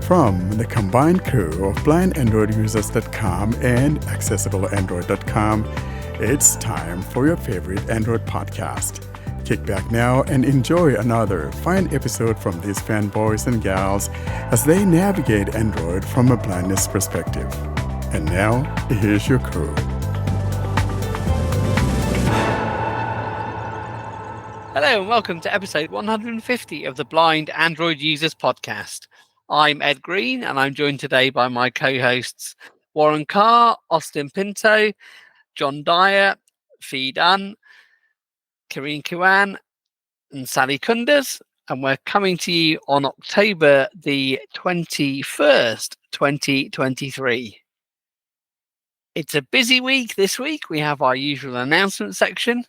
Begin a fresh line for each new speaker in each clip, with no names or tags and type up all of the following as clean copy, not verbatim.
From the combined crew of blindandroidusers.com and accessibleandroid.com, it's time for your favorite Android podcast. Kick back now and enjoy another fine episode from these fanboys and gals as they navigate Android from a blindness perspective. And now, here's your crew.
Hello and welcome to episode 150 of the Blind Android Users Podcast. I'm Ed Green and I'm joined today by my co-hosts Warren Carr, Austin Pinto, John Dyer, Fee Dunn, Karine Kiwan and Sally Kunders, and we're coming to you on October the 21st, 2023. It's a busy week this week. We have our usual announcement section.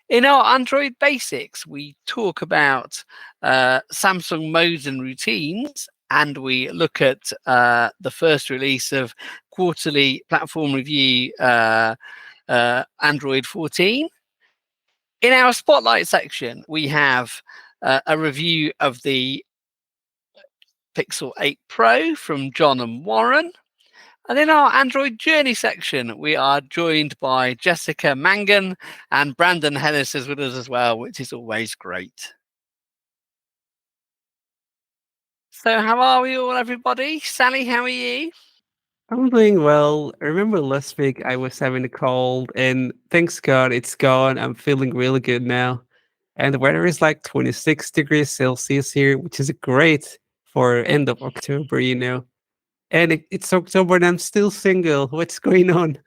In our Android Basics, we talk about Samsung modes and routines, and we look at the first release of quarterly platform review Android 14. In our Spotlight section, we have a review of the Pixel 8 Pro from John and Warren. And in our Android Journey section, we are joined by Jessica Mangan, and Brandon Hennis is with us as well, which is always great. So how are we all, everybody? Sally, how are you?
I'm doing well. I remember last week I was having a cold, and thanks God it's gone. I'm feeling really good now. And the weather is like 26 degrees Celsius here, which is great for end of October, you know. And it's October and I'm still single. What's going on?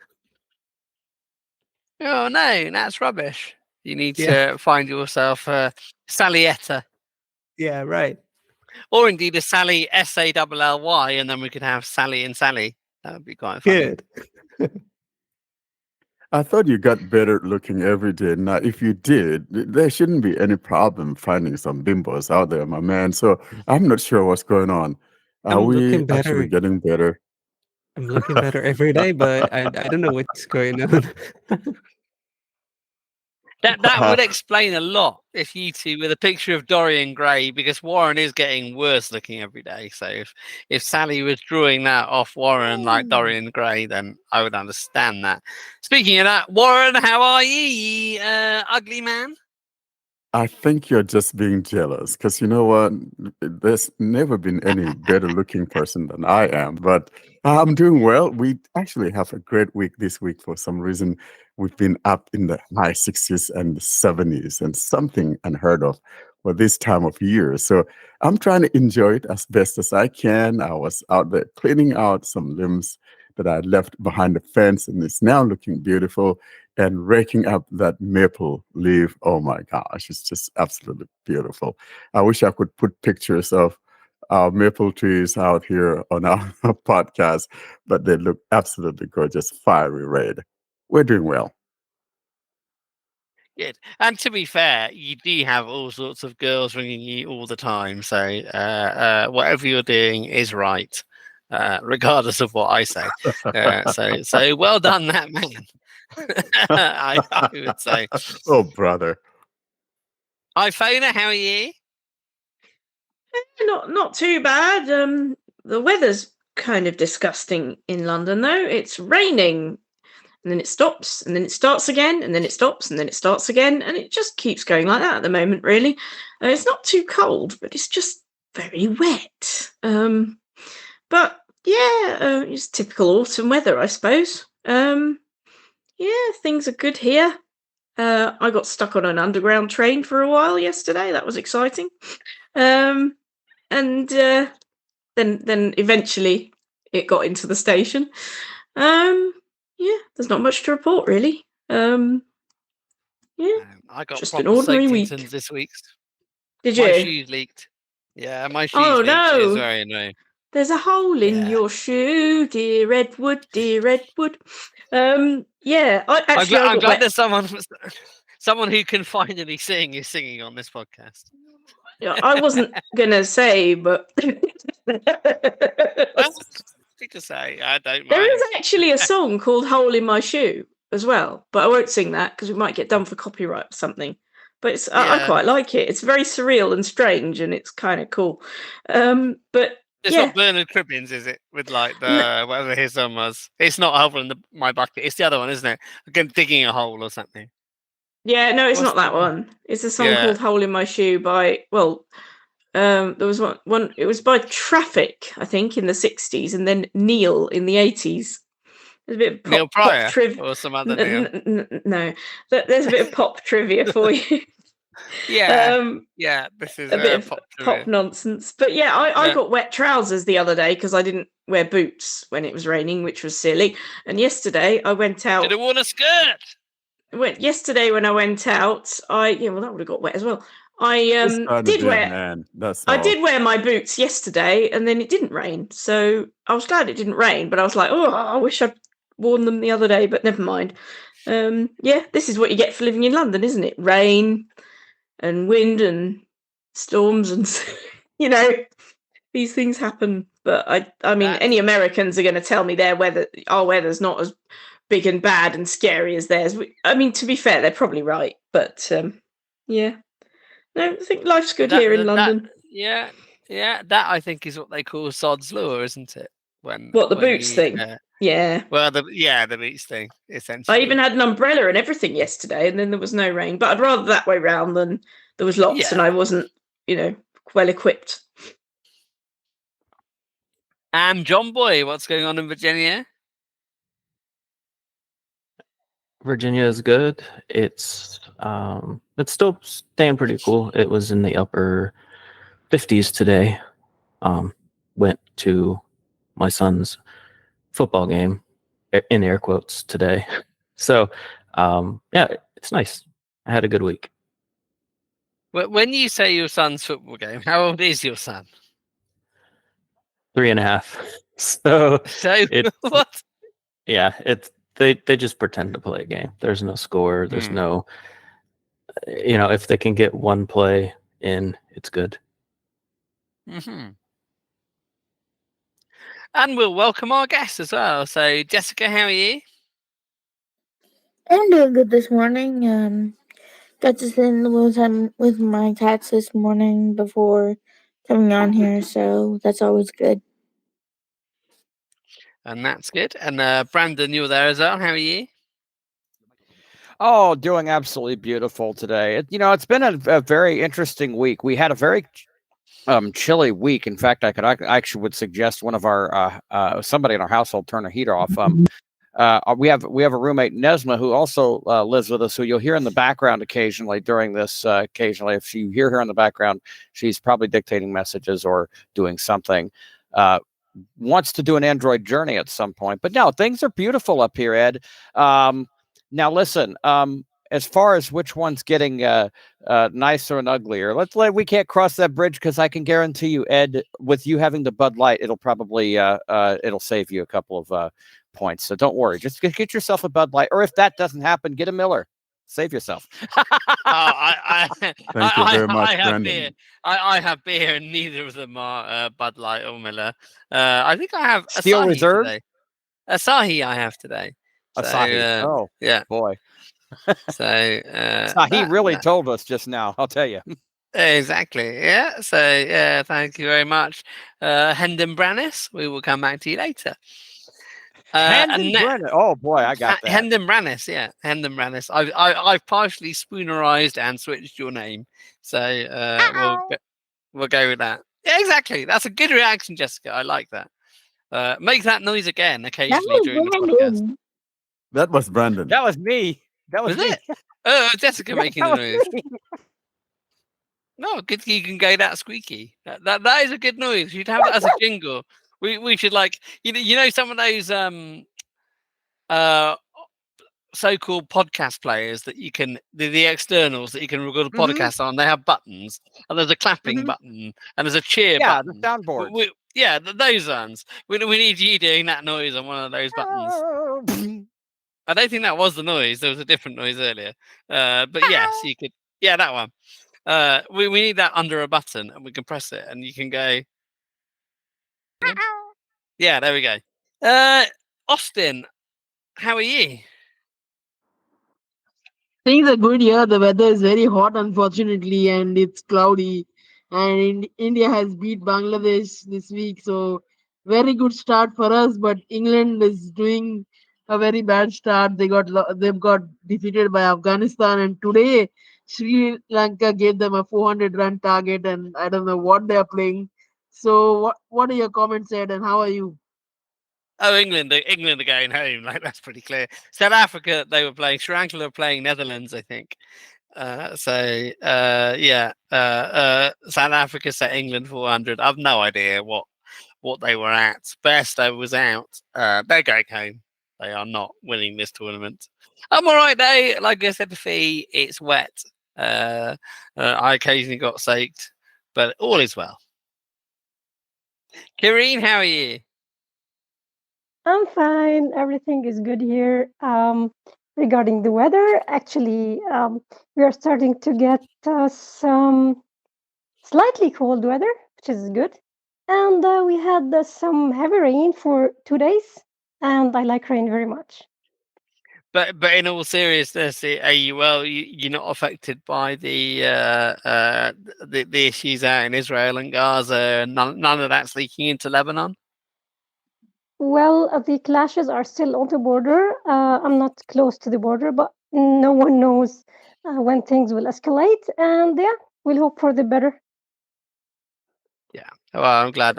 Oh, no, that's rubbish. You need to find yourself a Sallietta.
Yeah, right.
Or indeed a Sally, S-A-L-L-Y, and then we could have Sally and Sally. That would be quite funny.
Good.
I thought you got better looking every day. Now, if you did, there shouldn't be any problem finding some bimbos out there, my man. So I'm not sure what's going on. Are
I'm
we
looking better.
actually getting better?
I'm looking better every day, but I don't know what's going on.
That would explain a lot if you two with a picture of Dorian Gray, because Warren is getting worse looking every day. So if Sally was drawing that off Warren like Dorian Gray, then I would understand that. Speaking of that, Warren, how are you ugly man?
I think you're just being jealous because you know what? There's never been any better looking person than I am, but I'm doing well. We actually have a great week this week for some reason. We've been up in the high 60s and 70s and something unheard of for this time of year. So I'm trying to enjoy it as best as I can. I was out there cleaning out some limbs that I left behind the fence, and it's now looking beautiful. And raking up that maple leaf, oh my gosh, it's just absolutely beautiful. I wish I could put pictures of our maple trees out here on our podcast, but they look absolutely gorgeous, fiery red. We're doing well.
Good. And to be fair, you do have all sorts of girls ringing you all the time. So whatever you're doing is right, regardless of what I say. So well done, that man. I would say.
Oh, brother.
iPhone, how are you?
Not too bad. The weather's kind of disgusting in London, though. It's raining, and then it stops, and then it starts again, and then it stops, and then it starts again, and it just keeps going like that at the moment, really. It's not too cold, but it's just very wet. But yeah, it's typical autumn weather, I suppose. Yeah, things are good here. I got stuck on an underground train for a while yesterday. That was exciting. And then eventually it got into the station. Yeah, there's not much to report, really. Yeah,
I got
just an ordinary week
this week.
Did you?
My shoes leaked. Yeah, my shoes leaked.
No.
It's very annoying.
There's a hole in your shoe, dear Edward, dear Edward. Yeah, I'm
glad there's someone who can finally sing is singing on this podcast.
I wasn't gonna say, but
To say, I don't mind.
There is actually a song called "Hole in My Shoe" as well, but I won't sing that because we might get done for copyright or something. But I quite like it. It's very surreal and strange, and it's kind of cool. But
It's
Yeah.
not Bernard Cribbins, is it? With like the whatever his song was. It's not Hole in My Bucket. It's the other one, isn't it? Again, digging a hole or something.
Yeah, no, it's
What's
not that
the-
one. It's a song
Yeah.
called "Hole in My Shoe" by there was one. It was by Traffic, I think, in the '60s, and then Neil in the '80s. There's a bit of
Neil
pop
Pryor
trivia.
or some other Neil.
No, there's a bit of pop trivia for you.
Yeah. Yeah, this is
a bit of
pop
pop
trivia.
nonsense. But yeah, I
Yeah.
got wet trousers the other day because I didn't wear boots when it was raining, which was silly. And yesterday I went out.
Should have worn a skirt.
Yesterday when I went out, that would have got wet as well. I
Just trying to
did
be a
wear.
man. That's
I
all.
did wear my boots yesterday, and then it didn't rain. So I was glad it didn't rain. But I was like, oh, I wish I'd worn them the other day. But never mind. Yeah, this is what you get for living in London, isn't it? Rain and wind and storms, and these things happen. But I mean, any Americans are going to tell me our weather's not as big and bad and scary as theirs. I mean, to be fair, they're probably right. But yeah, no, I think life's good here in London.
Yeah, that I think is what they call sod's law, isn't it?
What, the boots thing? Yeah.
Well, the boots thing, essentially.
I even had an umbrella and everything yesterday, and then there was no rain. But I'd rather that way round than there was lots and I wasn't, well equipped.
And John Boy, what's going on in Virginia?
Virginia is good. It's still staying pretty cool. It was in the upper 50s today. Went to my son's football game, in air quotes, today. So yeah, it's nice. I had a good week.
When you say your son's football game, how old is your son?
3.5. So
it's what?
Yeah, they just pretend to play a game. There's no score. There's no, if they can get one play in, it's good.
Mm-hmm. And we'll welcome our guests as well. So, Jessica, how are you?
I'm doing good this morning. Got to spend a little time with my cats this morning before coming on here, so that's always good.
And that's good. And Brandon, you're there as well. How are you?
Oh, doing absolutely beautiful today. It's been a very interesting week. We had a very chilly week. In fact, I actually would suggest one of our somebody in our household turn the heater off. We have a roommate, Nesma, who also lives with us, who you'll hear in the background occasionally during this. Occasionally, if you hear her in the background, she's probably dictating messages or doing something. Wants to do an Android journey at some point. But no, things are beautiful up here, Ed. Now, listen, as far as which one's getting nicer and uglier, we can't cross that bridge, because I can guarantee you, Ed, with you having the Bud Light, it'll probably it'll save you a couple of points. So don't worry. Just get yourself a Bud Light. Or if that doesn't happen, get a Miller. Save yourself.
Thank you very much, Brandon.
I have beer, and neither of them are Bud Light or Miller. I think I have
Steel
Asahi
Reserve?
today. Asahi I have today.
Asahi.
So, yeah.
Boy.
So
Asahi really told us just now, I'll tell you.
Exactly. Yeah. So yeah, thank you very much. Hendon Brannis, we will come back to you later.
Hendon Brannis. Oh boy, I got that.
Hendon Brannis, yeah. Hendon Brannis. I've partially spoonerized and switched your name. So we'll go with that. Yeah, exactly. That's a good reaction, Jessica. I like that. Make that noise again occasionally during the podcast.
That was Brandon.
That was me. That was me.
it? Oh, Jessica making the noise. No, good. You can go that squeaky. That is a good noise. You'd have that as a jingle. We should, like, some of those so-called podcast players that you can the externals that you can record a podcast on. They have buttons, and there's a clapping button, and there's a cheer button.
The soundboard.
Those ones. We need you doing that noise on one of those buttons. I don't think that was the noise. There was a different noise earlier. But yes, you could. Yeah, that one. We need that under a button, and we can press it, and you can go. Yeah, there we go. Austin, how are you?
Things are good here. The weather is very hot, unfortunately, and it's cloudy. and India has beat Bangladesh this week. So very good start for us, but England is doing a very bad start. They've got defeated by Afghanistan, and today Sri Lanka gave them a 400-run target, and I don't know what they are playing. So what are your comments, Ed, and how are you?
Oh, England are going home. Like, that's pretty clear. South Africa, they were playing. Sri Lanka were playing Netherlands, I think. South Africa set England 400. I've no idea what they were at. Bairstow was out. They're going home. They are not winning this tournament. I'm all right though. Like I said to Fee, it's wet. I occasionally got soaked, but all is well. Karine, how are you?
I'm fine. Everything is good here. Regarding the weather, actually, we are starting to get some slightly cold weather, which is good. And we had some heavy rain for 2 days, and I like rain very much.
But in all seriousness, are you well? You're not affected by the issues out in Israel and Gaza. None of that's leaking into Lebanon.
Well, the clashes are still on the border. I'm not close to the border, but no one knows when things will escalate. And yeah, we'll hope for the better.
Yeah. Well, I'm glad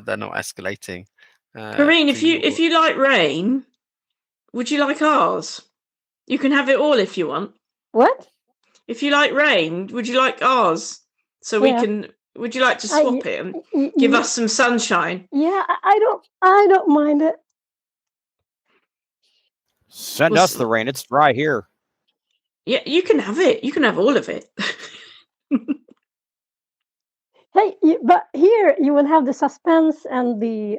they're not escalating.
Karine, if you like rain, would you like ours? You can have it all if you want.
What?
If you like rain, would you like ours? So we can. Would you like to swap it and give us some sunshine?
Yeah, I don't mind it.
Send us the rain. It's dry here.
Yeah, you can have it. You can have all of it.
Hey, but here you will have the suspense and the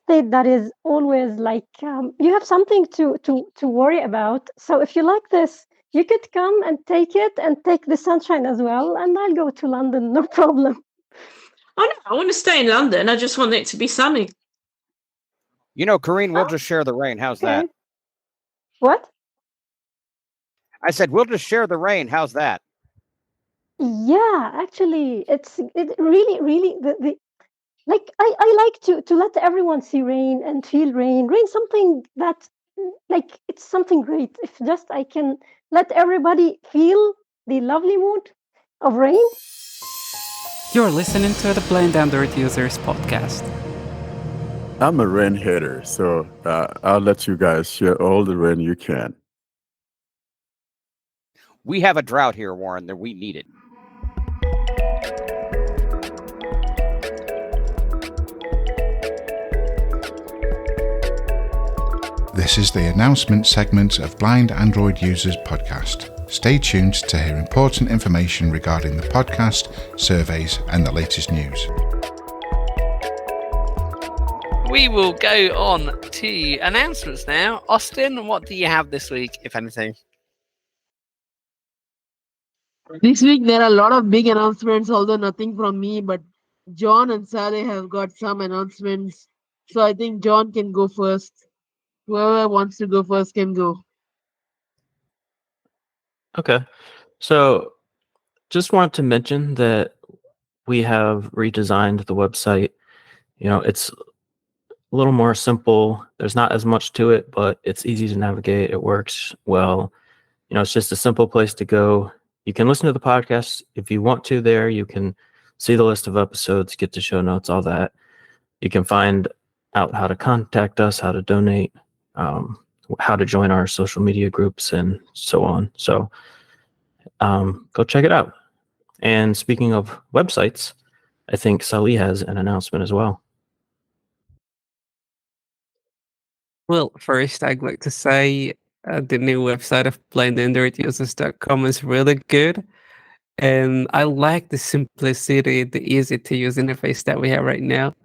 state that is always like you have something to worry about. So if you like this, you could come and take it and take the sunshine as well, and I'll go to London, no problem.
Oh no, I want to stay in London. I just want it to be sunny.
You know, Karine, we'll just share the rain. How's that?
What?
I said we'll just share the rain. How's that?
Yeah, actually, it really the like I like to let everyone see rain and feel rain. Rain something that like it's something great. If just I can let everybody feel the lovely mood of rain.
You're listening to the Blind Android Users podcast.
I'm a rain hater, so I'll let you guys share all the rain you can.
We have a drought here, Warren, that we need it.
This is the announcement segment of Blind Android Users podcast. Stay tuned to hear important information regarding the podcast, surveys, and the latest news.
We will go on to announcements now. Austin, what do you have this week, if anything?
This week there are a lot of big announcements, although nothing from me, but John and Saleh have got some announcements. So I think John can go first. Whoever wants to go first can go.
Okay. So just wanted to mention that we have redesigned the website. You know, it's a little more simple. There's not as much to it, but it's easy to navigate. It works well. You know, it's just a simple place to go. You can listen to the podcast if you want to there. You can see the list of episodes, get the show notes, all that. You can find out how to contact us, how to donate, how to join our social media groups, and so on. So go check it out. And speaking of websites, I think Salih has an announcement as well.
Well, first, I'd like to say the new website of blindandroidusers.com is really good. And I like the simplicity, the easy-to-use interface that we have right now.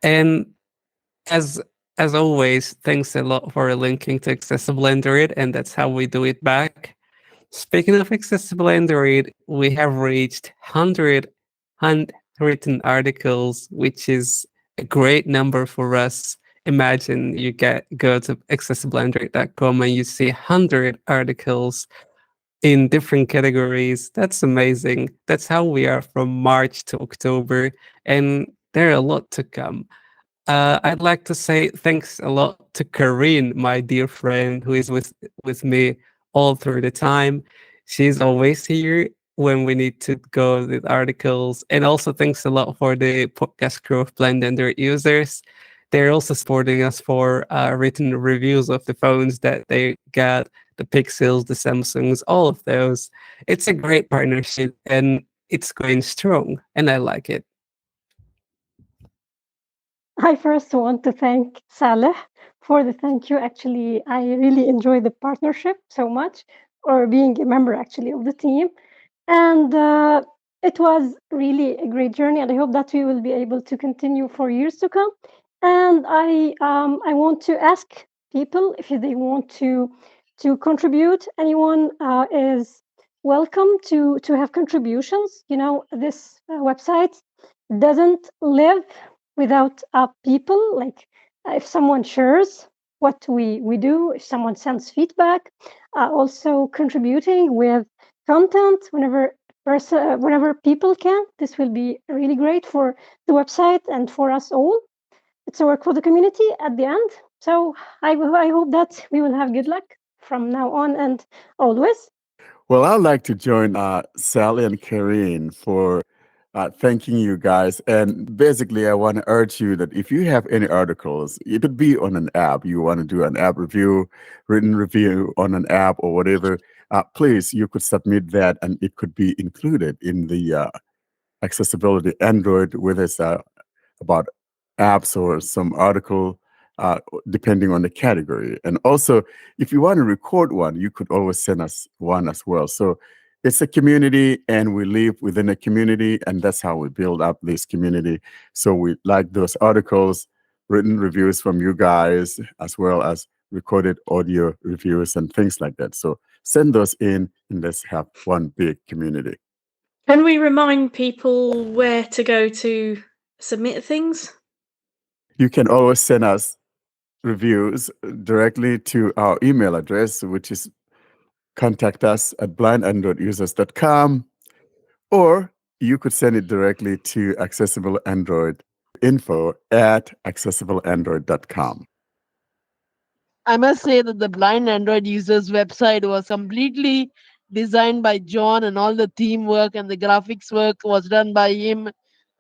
And as always, thanks a lot for linking to Accessible Android, and that's how we do it back. Speaking of Accessible Android, we have reached 100 handwritten articles, which is a great number for us. Imagine you go to accessibleandroid.com and you see 100 articles in different categories. That's amazing. That's how we are from March to October, and there are a lot to come. I'd like to say thanks a lot to Karine, my dear friend, who is with me all through the time. She's always here when we need to go with articles. And also thanks a lot for the podcast crew of Blind Android users. They're also supporting us for written reviews of the phones that they got, the Pixels, the Samsungs, all of those. It's a great partnership and it's going strong, and I like it.
I first want to thank Saleh for the thank you. Actually, I really enjoy the partnership so much, or being a member actually of the team. And it was really a great journey, and I hope that we will be able to continue for years to come. And I want to ask people if they want to contribute. Anyone is welcome to have contributions. You know, this website doesn't live without people. Like if someone shares what we do, if someone sends feedback, also contributing with content whenever people can. This will be really great for the website and for us all. It's a work for the community at the end. So I hope that we will have good luck from now on and always.
Well, I'd like to join Sally and Karine for thanking you guys. And basically, I want to urge you that if you have any articles, it could be on an app, you want to do an app review, written review on an app or whatever, please, you could submit that and it could be included in the accessibility Android, whether it's about apps or some article, depending on the category. And also, if you want to record one, you could always send us one as well. So it's a community and we live within a community, and that's how we build up this community. So we like those articles, written reviews from you guys, as well as recorded audio reviews and things like that. So send those in and let's have one big community.
Can we remind people where to go to submit things?
You can always send us reviews directly to our email address, which is contactus@blindandroidusers.com, or you could send it directly to Accessible Android info@accessibleandroid.com.
I must say that the Blind Android Users website was completely designed by John, and all the theme work and the graphics work was done by him.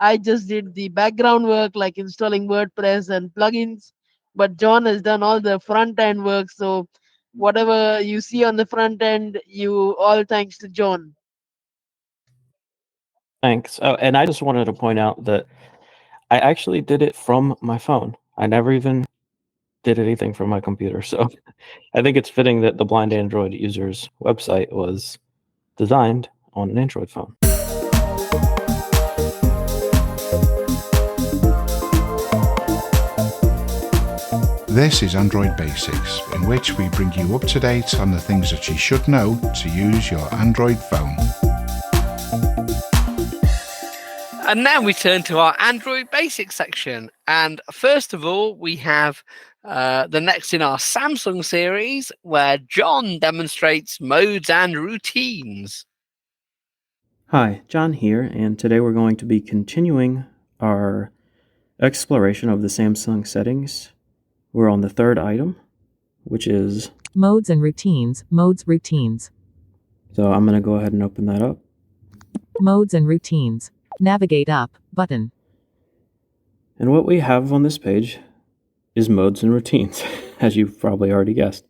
I just did the background work like installing WordPress and plugins, but John has done all the front end work. So whatever you see on the front end, you all thanks to John.
Thanks. Oh, and I just wanted to point out that I actually did it from my phone. I never even did anything from my computer. So I think it's fitting that the Blind Android Users website was designed on an Android phone.
This is Android Basics, in which we bring you up to date on the things that you should know to use your Android phone.
And now we turn to our Android Basics section. And first of all, we have the next in our Samsung series, where John demonstrates modes and routines.
Hi, John here, and today we're going to be continuing our exploration of the Samsung settings. We're on the third item, which is
modes and routines, modes, routines.
So I'm going to go ahead and open that up.
Modes and routines. Navigate up button.
And what we have on this page is modes and routines, as you've probably already guessed.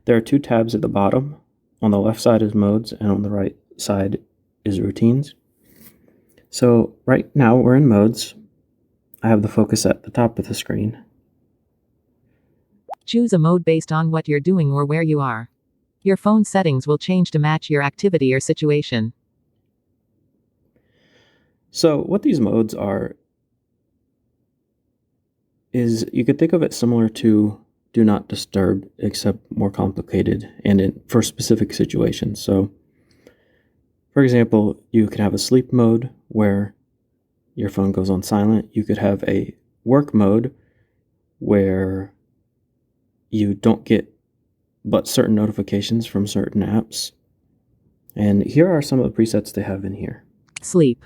There are two tabs at the bottom. On the left side is modes, and on the right side is routines. So right now we're in modes. I have the focus at the top of the screen.
Choose a mode based on what you're doing or where you are. Your phone settings will change to match your activity or situation.
So what these modes are is, you could think of it similar to Do Not Disturb, except more complicated and for specific situations. So, for example, you could have a sleep mode where your phone goes on silent. You could have a work mode where you don't get but certain notifications from certain apps. And here are some of the presets they have in here.
Sleep.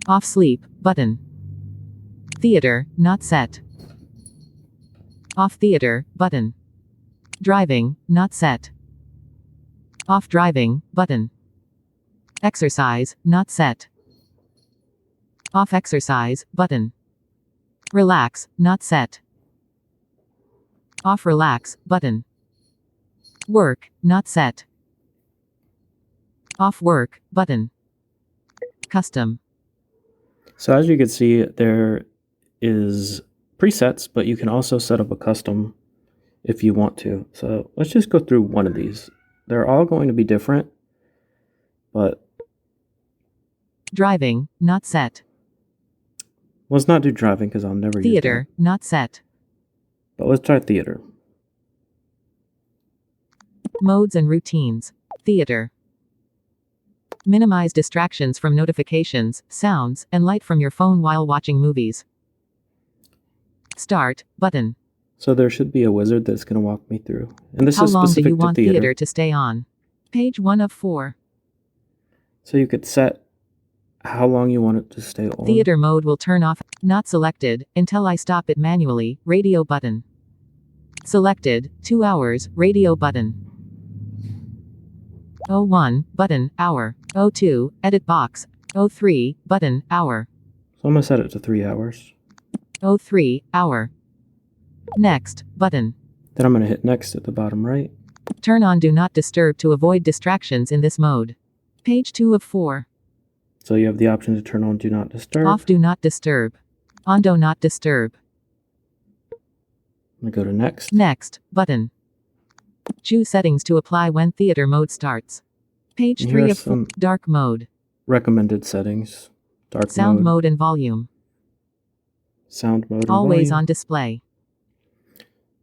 Off sleep button. Theater, not set. Off theater button. Driving, not set. Off driving button. Exercise, not set. Off exercise button. Relax, not set. Off relax button. Work, not set. Off work button. Custom.
So as you can see, there is presets, but you can also set up a custom if you want to. So let's just go through one of these. They're all going to be different, but
Driving, not set.
let's not do driving because I'll never use
Theater, not set.
that. But let's try theater.
Modes and routines. Theater. Minimize distractions from notifications, sounds, and light from your phone while watching movies. Start button.
So there should be a wizard that's going to walk me through. And this
How
is
long do
specific
you want
to theater.
theater to stay on? Page 1 of 4.
So you could set how long you want it to stay on.
Theater mode will turn off. Not selected until I stop it manually. Radio button. Selected. 2 hours. Radio button. 01 button. Hour. 02 edit box. 03 button. Hour.
So I'm going to set it to 3 hours.
03 hour. Next button.
Then I'm going to hit next at the bottom right.
Turn on do not disturb to avoid distractions in this mode. Page 2 of 4.
So you have the option to turn on do not disturb.
Off do not disturb. On do not disturb.
I'm going to go to next.
Next button. Choose settings to apply when theater mode starts. Page
And
3
here are
of 4.
some
Dark mode.
recommended settings. Dark
Sound
mode,
mode and volume.
sound mode, and
Always
volume.
on display.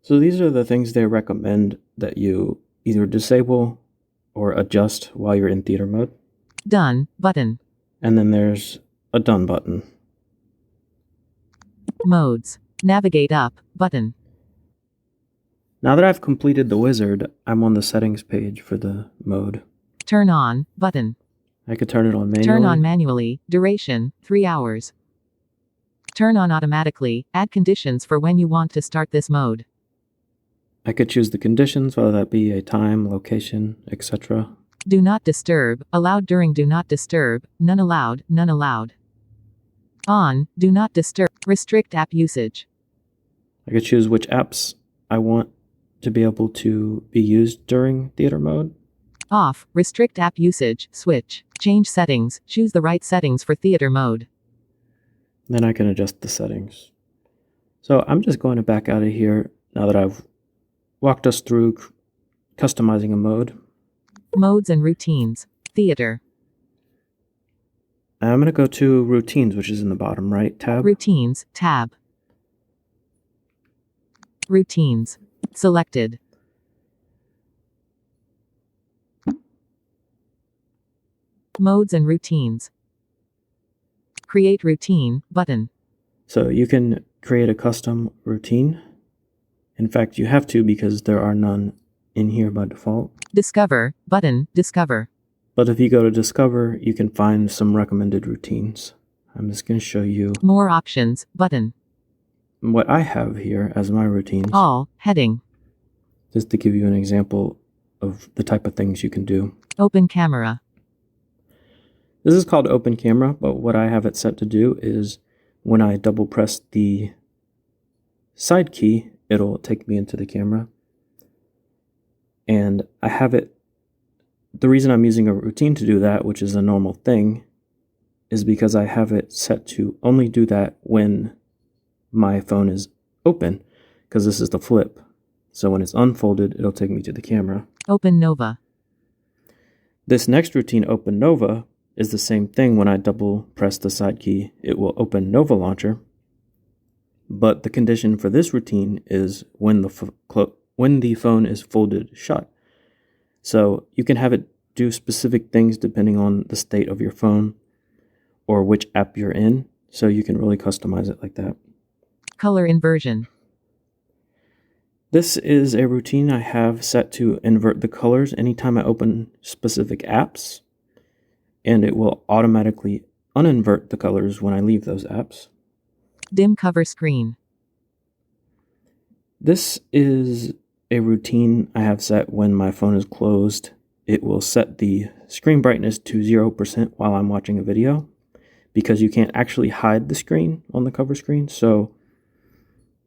So these are the things they recommend that you either disable or adjust while you're in theater mode.
Done button.
And then there's a done button.
Modes. Navigate up button.
Now that I've completed the wizard, I'm on the settings page for the mode.
Turn on button.
I could turn it on manually.
Turn on manually. Duration 3 hours. Turn on automatically. Add conditions for when you want to start this mode.
I could choose the conditions, whether that be a time, location, etc.
Do not disturb. Allowed during do not disturb. None allowed. None allowed. On. Do not disturb. Restrict app usage.
I could choose which apps I want to be able to be used during theater mode.
Off. Restrict app usage. Switch. Change settings. Choose the right settings for theater mode.
Then I can adjust the settings. So I'm just going to back out of here now that I've walked us through customizing a mode.
Modes and routines. Theater.
I'm going to go to routines, which is in the bottom right tab.
Routines. Tab. Routines. Selected. Modes and routines. Create routine button.
So you can create a custom routine. In fact, you have to because there are none in here by default.
Discover button. Discover.
But if you go to discover, you can find some recommended routines. I'm just going to show you
More options button.
what I have here as my routines,
All heading.
just to give you an example of the type of things you can do.
Open camera.
This is called open camera, but what I have it set to do is when I double press the side key, it'll take me into the camera. And I have it, the reason I'm using a routine to do that, which is a normal thing, is because I have it set to only do that when my phone is open, because this is the flip. So when it's unfolded, it'll take me to the camera.
Open Nova.
This next routine, Open Nova, is the same thing. When I double press the side key, it will open Nova Launcher. But the condition for this routine is when the phone is folded shut. So you can have it do specific things depending on the state of your phone or which app you're in. So you can really customize it like that.
Color inversion.
This is a routine I have set to invert the colors anytime I open specific apps, and it will automatically uninvert the colors when I leave those apps.
Dim cover screen.
This is a routine I have set when my phone is closed. It will set the screen brightness to 0% while I'm watching a video, because you can't actually hide the screen on the cover screen, so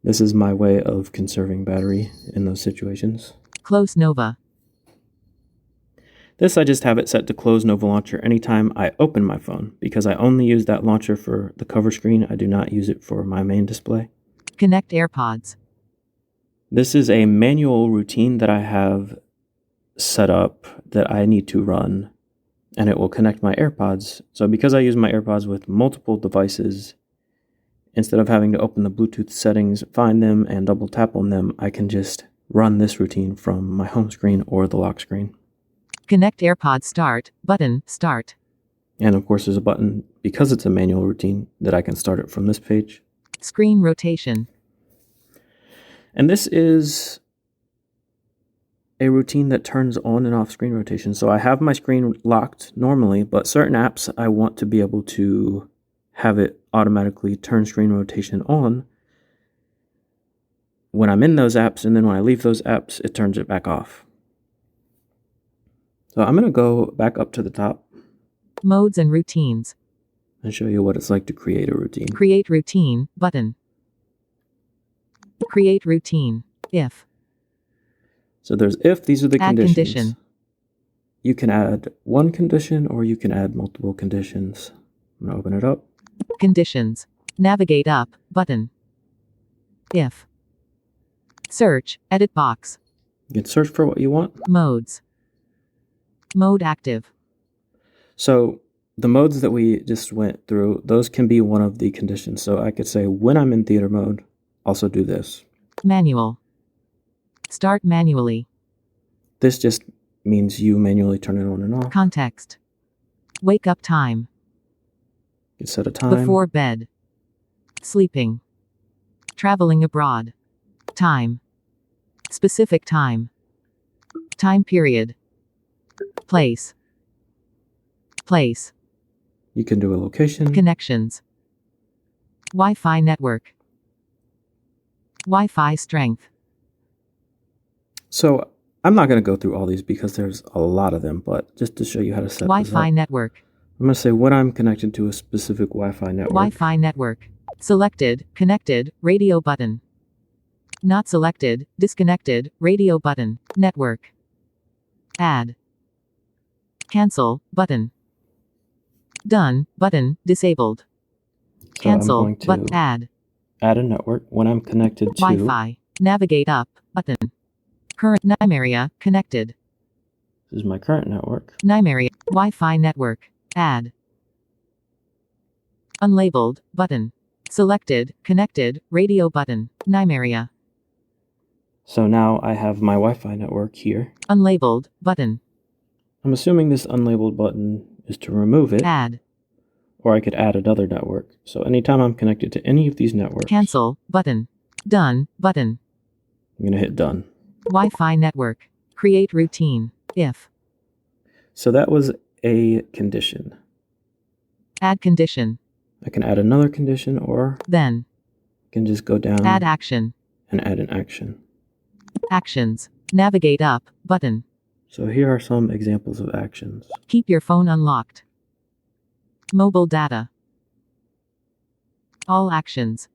this is my way of conserving battery in those situations.
Close Nova.
This I just have it set to close Nova Launcher anytime I open my phone, because I only use that launcher for the cover screen. I do not use it for my main display.
Connect AirPods.
This is a manual routine that I have set up that I need to run, and it will connect my AirPods. So because I use my AirPods with multiple devices, instead of having to open the Bluetooth settings, find them, and double tap on them, I can just run this routine from my home screen or the lock screen.
Connect AirPods Start, button, Start.
And of course there's a button, because it's a manual routine, that I can start it from this page.
Screen rotation.
And this is a routine that turns on and off screen rotation. So I have my screen locked normally, but certain apps I want to be able to have it automatically turn screen rotation on when I'm in those apps, and then when I leave those apps, it turns it back off. So I'm going to go back up to the top.
Modes and routines.
And show you what it's like to create a routine.
Create routine, button. Create routine. If.
So there's if, these are the
Add
conditions.
condition.
You can add one condition or you can add multiple conditions. I'm going to open it up.
Conditions. Navigate up, button. If. Search, edit box.
You can search for what you want.
Modes. Mode active.
So the modes that we just went through, those can be one of the conditions. So I could say when I'm in theater mode, also do this.
Manual. Start manually.
This just means you manually turn it on and off.
Context. Wake up time.
You set a time.
Before bed. Sleeping. Traveling abroad. Time. Specific time. Time period. Place. Place.
You can do a location.
Connections. Wi-Fi network. Wi-Fi strength.
So I'm not going to go through all these because there's a lot of them, but just to show you how to set this
Wi-Fi
up,
network.
I'm going to say when I'm connected to a specific Wi-Fi network.
Wi-Fi network. Selected, connected, radio button. Not selected, disconnected, radio button. Network. Add. Cancel, button. Done, button, disabled.
So I'm
Cancel,
going to
but add.
Add a network when I'm connected to
Wi-Fi. Navigate up, button. Current NIME area, connected.
This is my current network.
NIME area, Wi-Fi network. Add. Unlabeled, button. Selected, connected, radio button. NIME area.
So now I have my Wi-Fi network here.
Unlabeled, button.
I'm assuming this unlabeled button is to remove it.
Add.
Or I could add another network. So anytime I'm connected to any of these networks,
Cancel, button. Done, button.
I'm going to hit done.
Wi-Fi network. Create routine. If.
So that was a condition.
Add condition.
I can add another condition, or
Then.
I can just go down
Add action.
and add an action.
Actions. Navigate up, button.
So here are some examples of actions.
Keep your phone unlocked. Mobile data. All actions.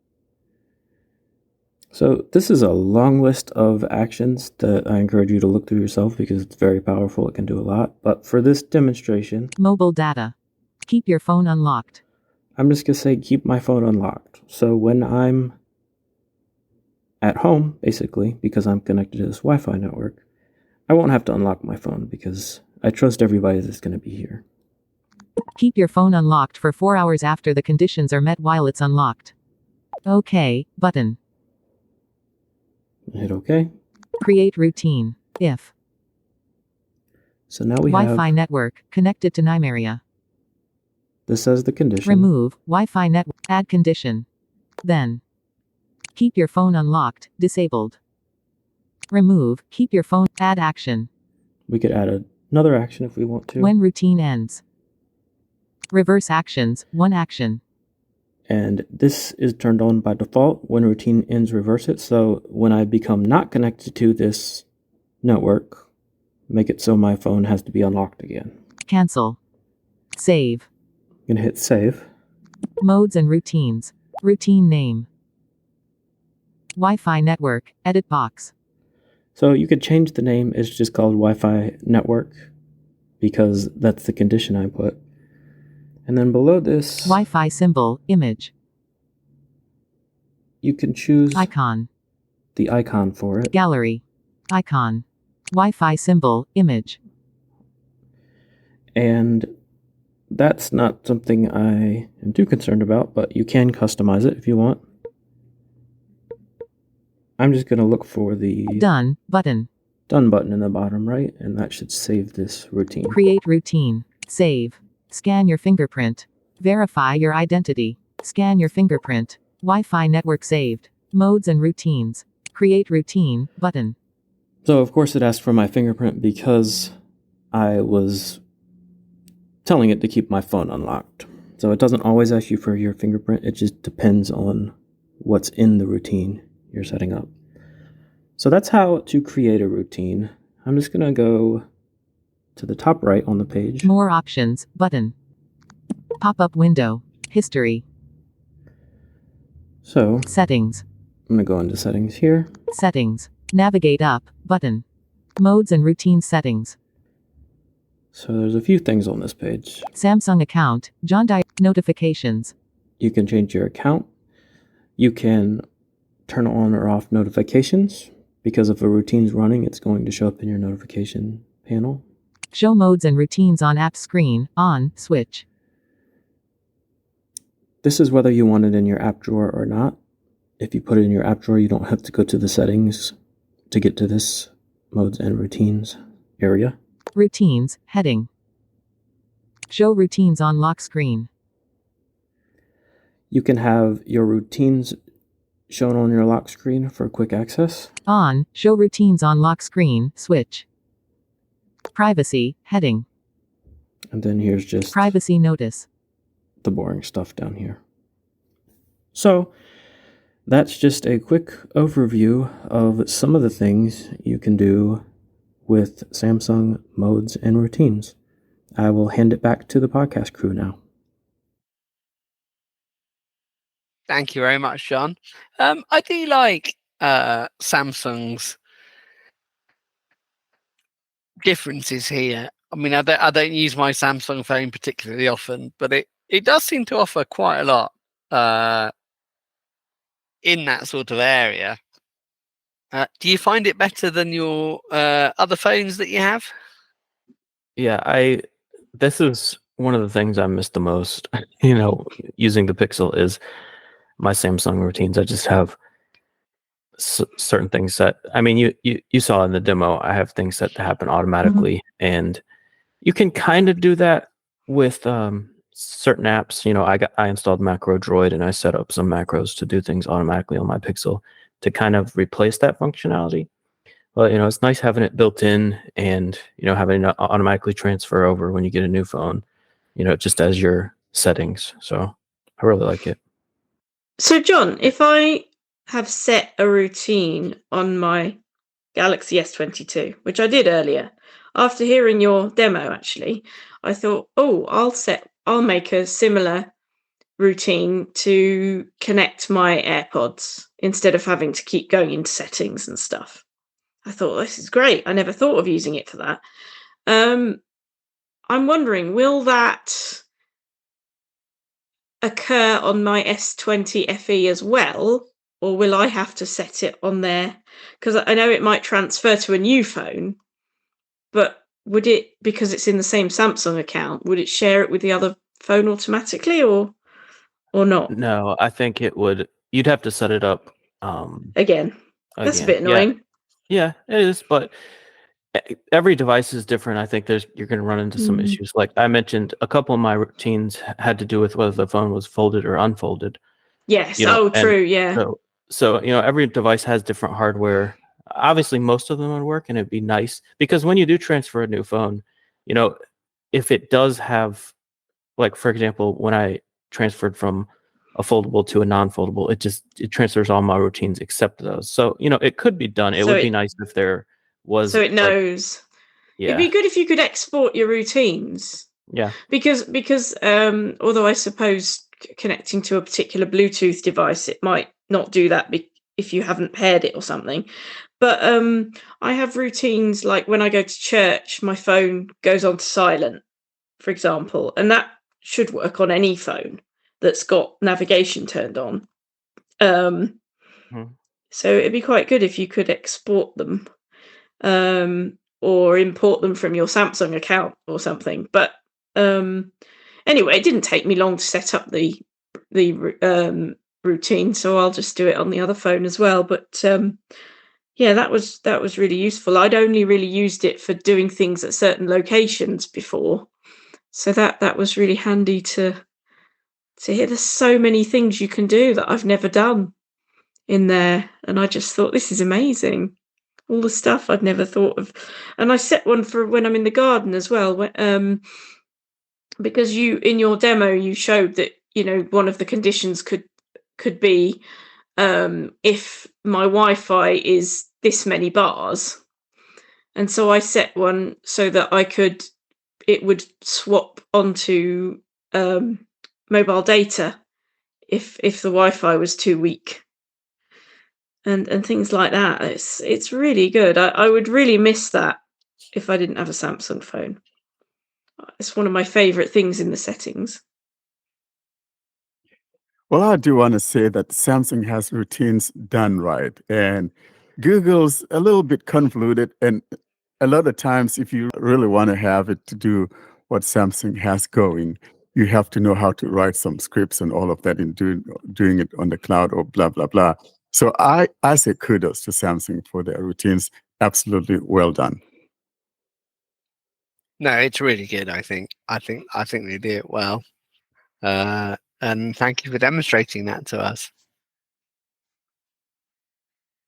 So this is a long list of actions that I encourage you to look through yourself because it's very powerful. It can do a lot. But for this demonstration,
Mobile data. Keep your phone unlocked.
I'm just going to say keep my phone unlocked. So when I'm at home, basically, because I'm connected to this Wi-Fi network, I won't have to unlock my phone because I trust everybody that's going to be here.
Keep your phone unlocked for 4 hours after the conditions are met while it's unlocked. OK, button.
Hit OK.
Create routine. If.
So now we
Wi-Fi
have,
network, connected to NIME area.
this says the condition.
Remove, Wi-Fi network, add condition. Then. Keep your phone unlocked, disabled. Remove, keep your phone, add action.
We could add another action if we want to.
When routine ends. Reverse actions, 1 action.
And this is turned on by default. When routine ends, reverse it. So when I become not connected to this network, make it so my phone has to be unlocked again.
Cancel. Save.
I'm gonna hit save.
Modes and routines. Routine name. Wi-Fi network, edit box.
So you could change the name. It's just called Wi-Fi network because that's the condition I put. And then below this,
Wi-Fi symbol, image.
you can choose
Icon.
the icon for it.
Gallery. Icon. Wi-Fi symbol, image.
And that's not something I am too concerned about, but you can customize it if you want. I'm just going to look for the
Done button.
done button in the bottom right, and that should save this routine.
Create routine. Save. Scan your fingerprint. Verify your identity. Scan your fingerprint. Wi-Fi network saved. Modes and routines. Create routine button.
So of course it asked for my fingerprint because I was telling it to keep my phone unlocked. So it doesn't always ask you for your fingerprint. It just depends on what's in the routine you're setting up. So that's how to create a routine. I'm just going to go to the top right on the page.
More options button. Pop-up window. History.
So
Settings.
I'm going to go into settings here.
Settings. Navigate up button. Modes and routine settings.
So there's a few things on this page.
Samsung account. John Dyer. Notifications.
You can change your account. You can turn on or off notifications. Because if a routine's running, it's going to show up in your notification panel.
Show modes and routines on app screen. On. Switch.
This is whether you want it in your app drawer or not. If you put it in your app drawer, you don't have to go to the settings to get to this modes and routines area.
Routines. Heading. Show routines on lock screen.
You can have your routines shown on your lock screen for quick access.
On. Show routines on lock screen. Switch. Privacy. Heading.
And then here's just
Privacy notice.
the boring stuff down here. So that's just a quick overview of some of the things you can do with Samsung modes and routines. I will hand it back to the podcast crew now.
Thank you very much, John. I do like Samsung's differences here. I mean, I don't use my Samsung phone particularly often, but it does seem to offer quite a lot in that sort of area. Do you find it better than your other phones that you have?
Yeah, this is one of the things I miss the most, using the Pixel is my Samsung routines. I just have certain things that, I mean, you saw in the demo, I have things that happen automatically, and you can kind of do that with certain apps. I installed MacroDroid and I set up some macros to do things automatically on my Pixel to kind of replace that functionality. But it's nice having it built in and having it automatically transfer over when you get a new phone, just as your settings. So I really like it.
So, John, if I have set a routine on my Galaxy S22, which I did earlier, after hearing your demo, actually, I thought, I'll make a similar routine to connect my AirPods instead of having to keep going into settings and stuff. I thought, this is great. I never thought of using it for that. I'm wondering, will that occur on my S20 FE as well, or will I have to set it on there? Because I know it might transfer to a new phone, but would it, because it's in the same Samsung account, would it share it with the other phone automatically or not?
No, I think it would. You'd have to set it up
Again. That's a bit annoying.
Yeah, it is, but every device is different. I think you're going to run into some issues. Like I mentioned, a couple of my routines had to do with whether the phone was folded or unfolded.
Yes. True. Yeah.
So every device has different hardware obviously most of them would work, and it'd be nice because when you do transfer a new phone, you know, if it does have, like, for example, when I transferred from a foldable to a non-foldable, it transfers all my routines except those. So, you know, it could be done. It
So
would be nice if there was,
so it
like,
knows. It'd
yeah,
be good if you could export your routines.
yeah.
Because although I suppose connecting to a particular Bluetooth device, it might not do that if you haven't paired it or something. But I have routines like when I go to church, my phone goes on to silent, for example, and that should work on any phone that's got navigation turned on. So it'd be quite good if you could export them, or import them from your Samsung account or something. But anyway, it didn't take me long to set up the routine, so I'll just do it on the other phone as well. But yeah, that was really useful. I'd only really used it for doing things at certain locations before, so that was really handy to hear. There's so many things you can do that I've never done in there, and I just thought, this is amazing. All the stuff I'd never thought of. And I set one for when I'm in the garden as well, because you, in your demo, you showed that, you know, one of the conditions could be if my Wi-Fi is this many bars. And so I set one so that it would swap onto mobile data if the Wi-Fi was too weak. And things like that. It's really good. I would really miss that if I didn't have a Samsung phone. It's one of my favorite things in the settings.
Well, I do want to say that Samsung has routines done right, and Google's a little bit convoluted. And a lot of times, if you really want to have it to do what Samsung has going, you have to know how to write some scripts and all of that in doing it on the cloud or blah, blah, blah. So I say kudos to Samsung for their routines. Absolutely well done.
No, it's really good. I think they do it well. And thank you for demonstrating that to us.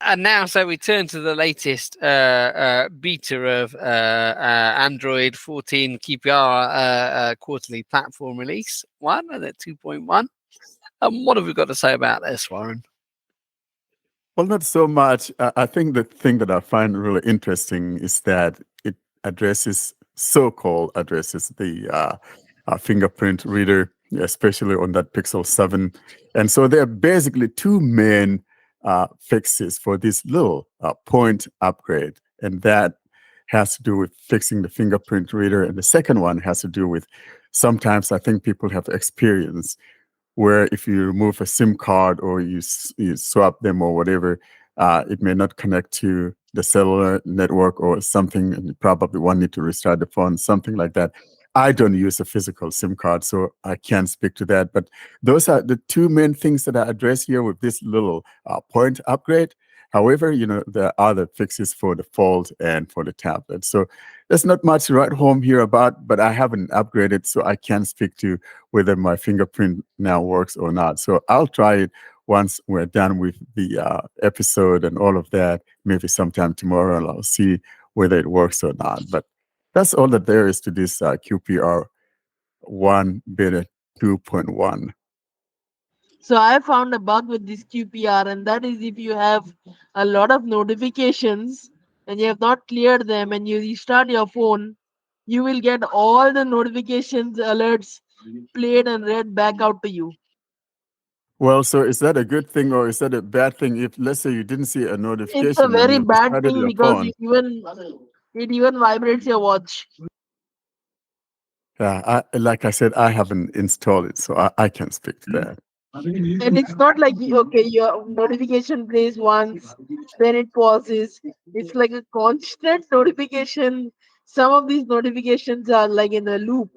And now, so we turn to the latest beta of Android 14 QPR quarterly platform release 1 and at 2.1. What have we got to say about this, Warren?
Well, not so much. I think the thing that I find really interesting is that it so-called addresses the fingerprint reader, especially on that Pixel 7. And so there are basically two main fixes for this little point upgrade. And that has to do with fixing the fingerprint reader. And the second one has to do with, sometimes I think people have experience where if you remove a SIM card or you swap them or whatever, it may not connect to the cellular network or something, and you probably won't need to restart the phone, something like that. I don't use a physical SIM card, so I can't speak to that. But those are the two main things that I address here with this little point upgrade. However, you know, there are other fixes for the Fold and for the tablet. So there's not much to write home here about, but I haven't upgraded, so I can't speak to whether my fingerprint now works or not. So I'll try it once we're done with the episode and all of that, maybe sometime tomorrow, and I'll see whether it works or not. But that's all that there is to this QPR1 beta 2.1.
So I found a bug with this QPR, and that is if you have a lot of notifications and you have not cleared them and you restart your phone, you will get all the notifications alerts played and read back out to you.
Well, so is that a good thing or is that a bad thing? If, let's say, you didn't see a
It's a
notification when
very
you
bad
restarted
thing
your
because
phone.
it even vibrates your watch.
Yeah, like I said, I haven't installed it, so I can't speak to that.
And it's not like, okay, your notification plays once, then it pauses. It's like a constant notification. Some of these notifications are like in a loop.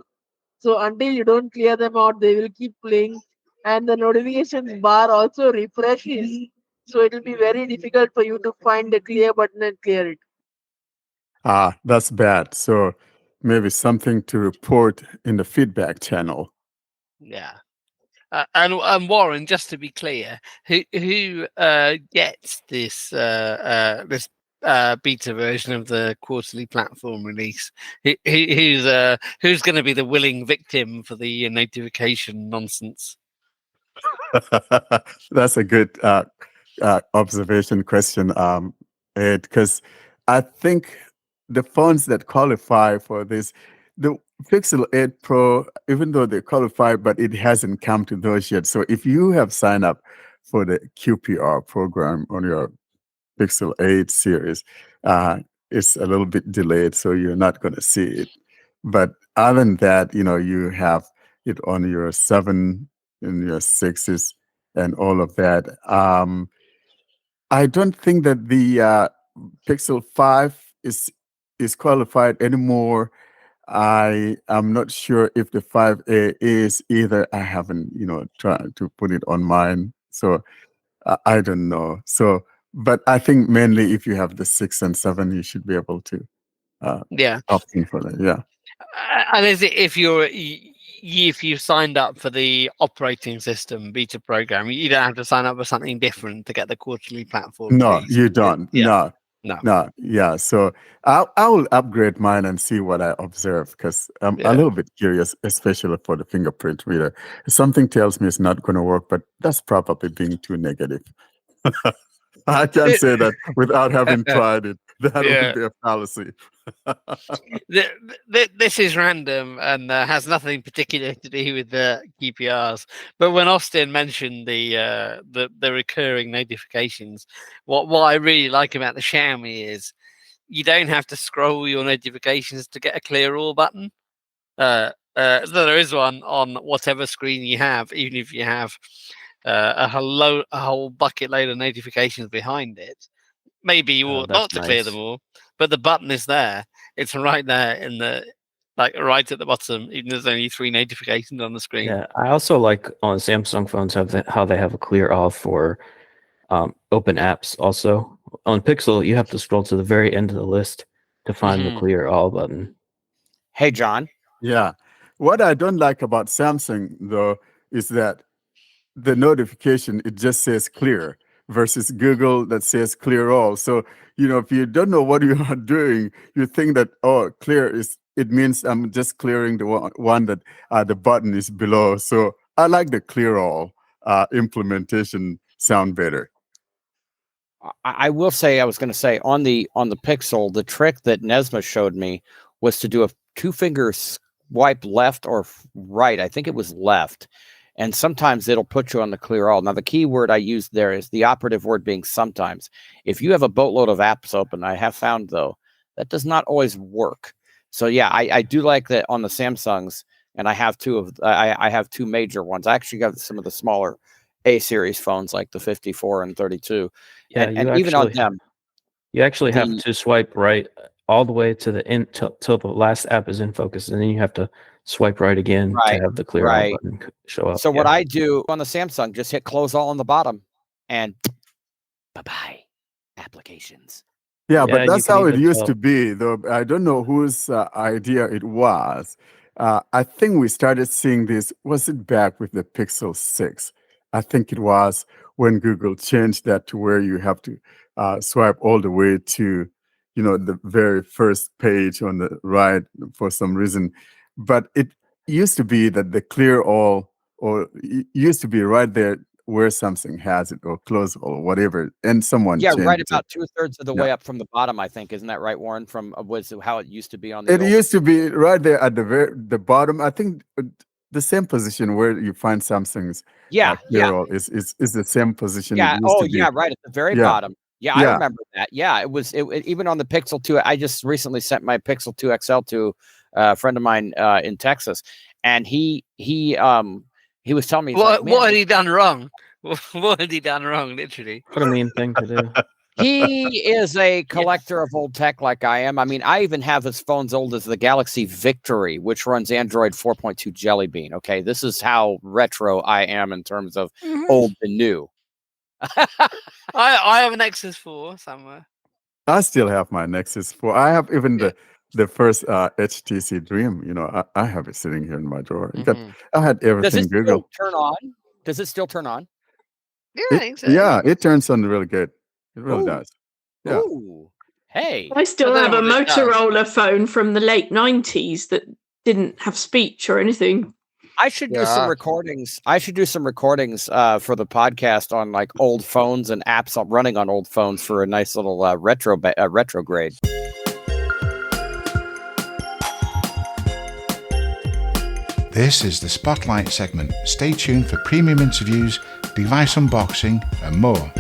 So until you don't clear them out, they will keep playing. And the notifications bar also refreshes. So it will be very difficult for you to find the clear button and clear it.
That's bad. So maybe something to report in the feedback channel.
Yeah. And Warren, just to be clear, who gets this this beta version of the quarterly platform release. Who's going to be the willing victim for the notification nonsense?
That's a good observation question, Ed, because I think the phones that qualify for this, the Pixel 8 Pro, even though they qualify, but it hasn't come to those yet. So if you have signed up for the QPR program on your Pixel 8 series, it's a little bit delayed, so you're not going to see it. But other than that, you have it on your 7 and your 6s and all of that. I don't think that the Pixel 5 is qualified anymore. I am not sure if the 5A is either. I haven't, tried to put it on mine. So I don't know. So, but I think mainly if you have the 6 and 7, you should be able to opt in for that. Yeah.
And is it if you signed up for the operating system beta program, you don't have to sign up for something different to get the quarterly platform?
No,
release?
you don't.
Yeah.
No. Yeah. So I will upgrade mine and see what I observe, because I'm a little bit curious, especially for the fingerprint reader. Something tells me it's not going to work, but that's probably being too negative. I can't say that without having tried it. That would be a fallacy.
This is random and has nothing particular to do with the QPRs. But when Austin mentioned the recurring notifications, what I really like about the Xiaomi is you don't have to scroll your notifications to get a clear all button. So there is one on whatever screen you have, even if you have a whole bucket load of notifications behind it. Maybe you ought not to clear them all, but the button is there. It's right there in the right at the bottom. Even there's only 3 notifications on the screen.
Yeah, I also like on Samsung phones how they have a clear all for open apps. Also on Pixel, you have to scroll to the very end of the list to find the clear all button.
Hey, John.
Yeah. What I don't like about Samsung, though, is that the notification, it just says clear, versus Google that says clear all. So, if you don't know what you are doing, you think that, clear it means I'm just clearing the one that the button is below. So I like the clear all implementation sound better.
I will say, I was going to say on the Pixel, the trick that Nesma showed me was to do a 2-finger swipe left or right. I think it was left. And sometimes it'll put you on the clear all. Now, the key word I used there is the operative word being sometimes. If you have a boatload of apps open, I have found, though, that does not always work. So, yeah, I do like that on the Samsungs, and I have I have 2 major ones. I actually got some of the smaller A-series phones, like the 54 and 32.
Yeah,
and even on them.
You actually have to swipe right all the way to the end till the last app is in focus, and then you have to swipe right again to have the clear all button show up.
So what I do on the Samsung, just hit close all on the bottom, and bye-bye applications.
Yeah, but that's how it used to be, though. I don't know whose idea it was. I think we started seeing this, was it back with the Pixel 6? I think it was when Google changed that to where you have to swipe all the way to, the very first page on the right for some reason. But it used to be that the clear all, or it used to be right there where Samsung has it, or close all, or whatever, and someone changed
right
it.
about 2/3 of the way up from the bottom, I think. Isn't that right, Warren? From was how it used to be on the.
It used to be right there at the bottom. I think the same position where you find Samsung's clear all is the same position.
Yeah.
It used to be.
Right at the very bottom. Yeah, I remember that. Yeah, it was even on the Pixel 2. I just recently sent my Pixel 2 XL to a friend of mine in Texas, and he was telling me,
what had he done wrong? What had he done wrong? Literally,
what a mean thing to do.
He is a collector of old tech like I am. I mean, I even have his phones old as the Galaxy Victory, which runs Android 4.2 Jelly Bean. Okay, this is how retro I am in terms of old and new.
I have a Nexus 4 somewhere.
I still have my Nexus 4. I have even the first HTC Dream. I have it sitting here in my drawer. I had everything.
Does it
Google.
still turn on? Does it still turn on?
Yeah, I think so.
Yeah, it turns on really good. It really does. Yeah.
Ooh. Hey,
I still
I
have a
don't know what it does.
Motorola phone from the late 90s that didn't have speech or anything.
I should do some
Yeah.
recordings. I should do some recordings for the podcast on like old phones and apps running on old phones for a nice little retrograde.
This is the Spotlight segment. Stay tuned for premium interviews, device unboxing, and more.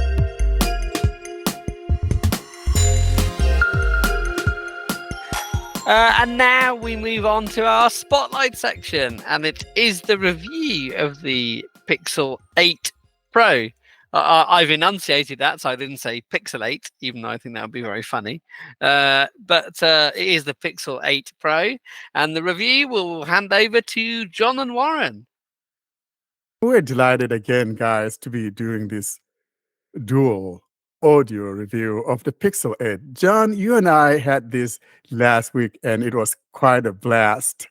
And now we move on to our Spotlight section, and it is the review of the Pixel 8 Pro. I've enunciated that, so I didn't say Pixel 8, even though I think that would be very funny. But it is the Pixel 8 Pro, and the review will hand over to John and Warren.
We're delighted again, guys, to be doing this dual audio review of the Pixel 8. John, you and I had this last week, and it was quite a blast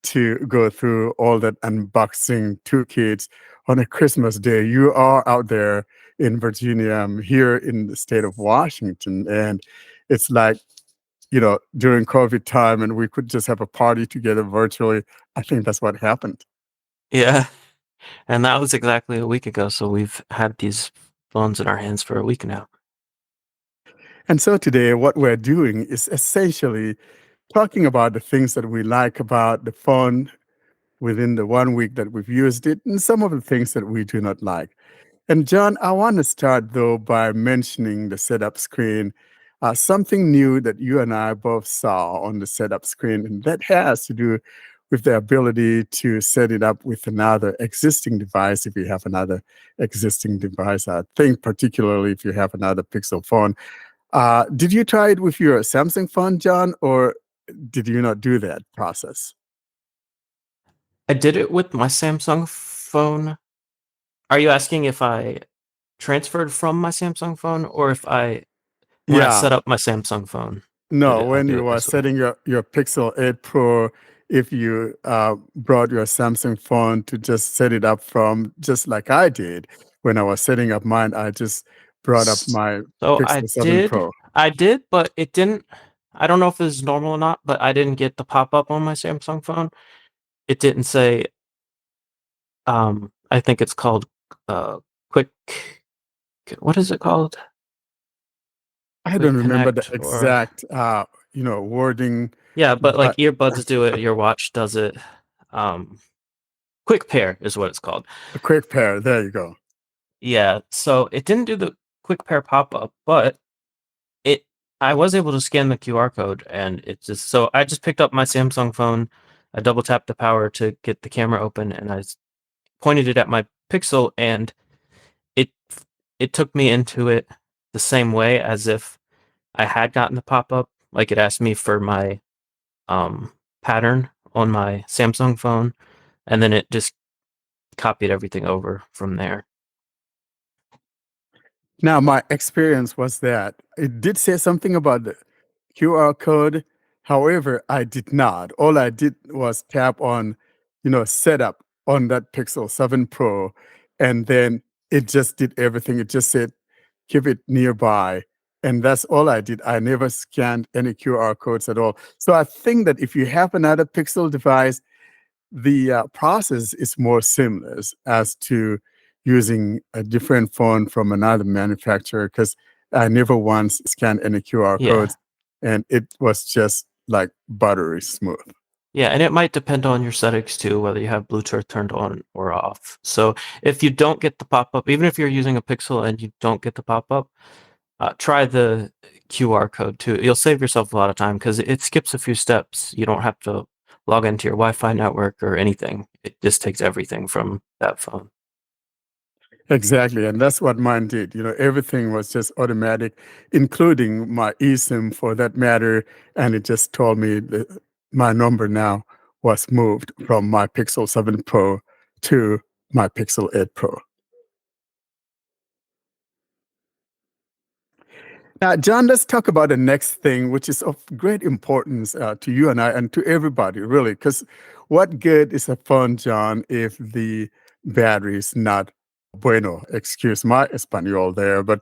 to go through all that unboxing toolkits on a Christmas day. You are out there in Virginia. I'm here in the state of Washington, and it's like, during COVID time, and we could just have a party together virtually. I think that's what happened.
Yeah. And that was exactly a week ago. So we've had these phones in our hands for a week now.
And so today, what we're doing is essentially talking about the things that we like about the phone within the 1 week that we've used it, and some of the things that we do not like. And John, I want to start, though, by mentioning the setup screen. Something new that you and I both saw on the setup screen, and that has to do with the ability to set it up with another existing device if you have another existing device. I think particularly if you have another Pixel phone. Did you try it with your Samsung phone, John, or did you not do that process?
I did it with my Samsung phone. Are you asking if I transferred from my Samsung phone or if when I set up my Samsung phone?
No,
I
when
do
you
it
were
this way?
setting your Pixel 8 Pro, if you brought your Samsung phone to just set it up from, just like I did when I was setting up mine, I just brought up my
So
Pixel 7 Pro.
I did, but it didn't. I don't know if this is normal or not, but I didn't get the pop-up on my Samsung phone. It didn't say, I think it's called quick, what is it called?
I don't remember the
Connect or
exact, wording.
yeah, but like
but-
earbuds do it, your watch does it. Quick pair is what it's called.
A quick pair. There you go.
Yeah, so it didn't do the quick pair pop-up, but I was able to scan the QR code, and so I just picked up my Samsung phone, I double tapped the power to get the camera open, and I pointed it at my Pixel, and it took me into it the same way as if I had gotten the pop-up. Like it asked me for my pattern on my Samsung phone, and then it just copied everything over from there.
Now, my experience was that it did say something about the QR code. However, I did not. All I did was tap on, setup on that Pixel 7 Pro, and then it just did everything. It just said, keep it nearby. And that's all I did. I never scanned any QR codes at all. So I think that if you have another Pixel device, the process is more seamless as to using a different phone from another manufacturer, because I never once scanned any QR codes, and it was just like buttery smooth.
Yeah, and it might depend on your settings too, whether you have Bluetooth turned on or off. So if you don't get the pop-up, even if you're using a Pixel and you don't get the pop-up, try the QR code too. You'll save yourself a lot of time because it skips a few steps. You don't have to log into your Wi-Fi network or anything. It just takes everything from that phone.
Exactly, and that's what mine did. Everything was just automatic, including my eSIM for that matter, and it just told me that my number now was moved from my Pixel 7 Pro to my Pixel 8 Pro. Now, John, let's talk about the next thing, which is of great importance to you and I and to everybody, really, because what good is a phone, John, if the battery is not bueno? Excuse my Espanol there, but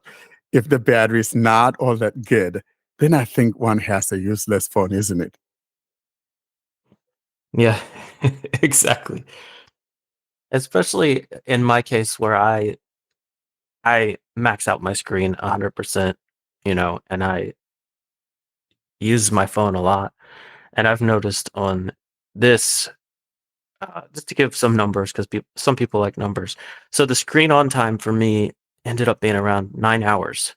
if the battery is not all that good, then I think one has a useless phone, isn't it?
Yeah, exactly. Especially in my case where I max out my screen 100%, and I use my phone a lot. And I've noticed on this, just to give some numbers, because some people like numbers. So the screen on time for me ended up being around 9 hours,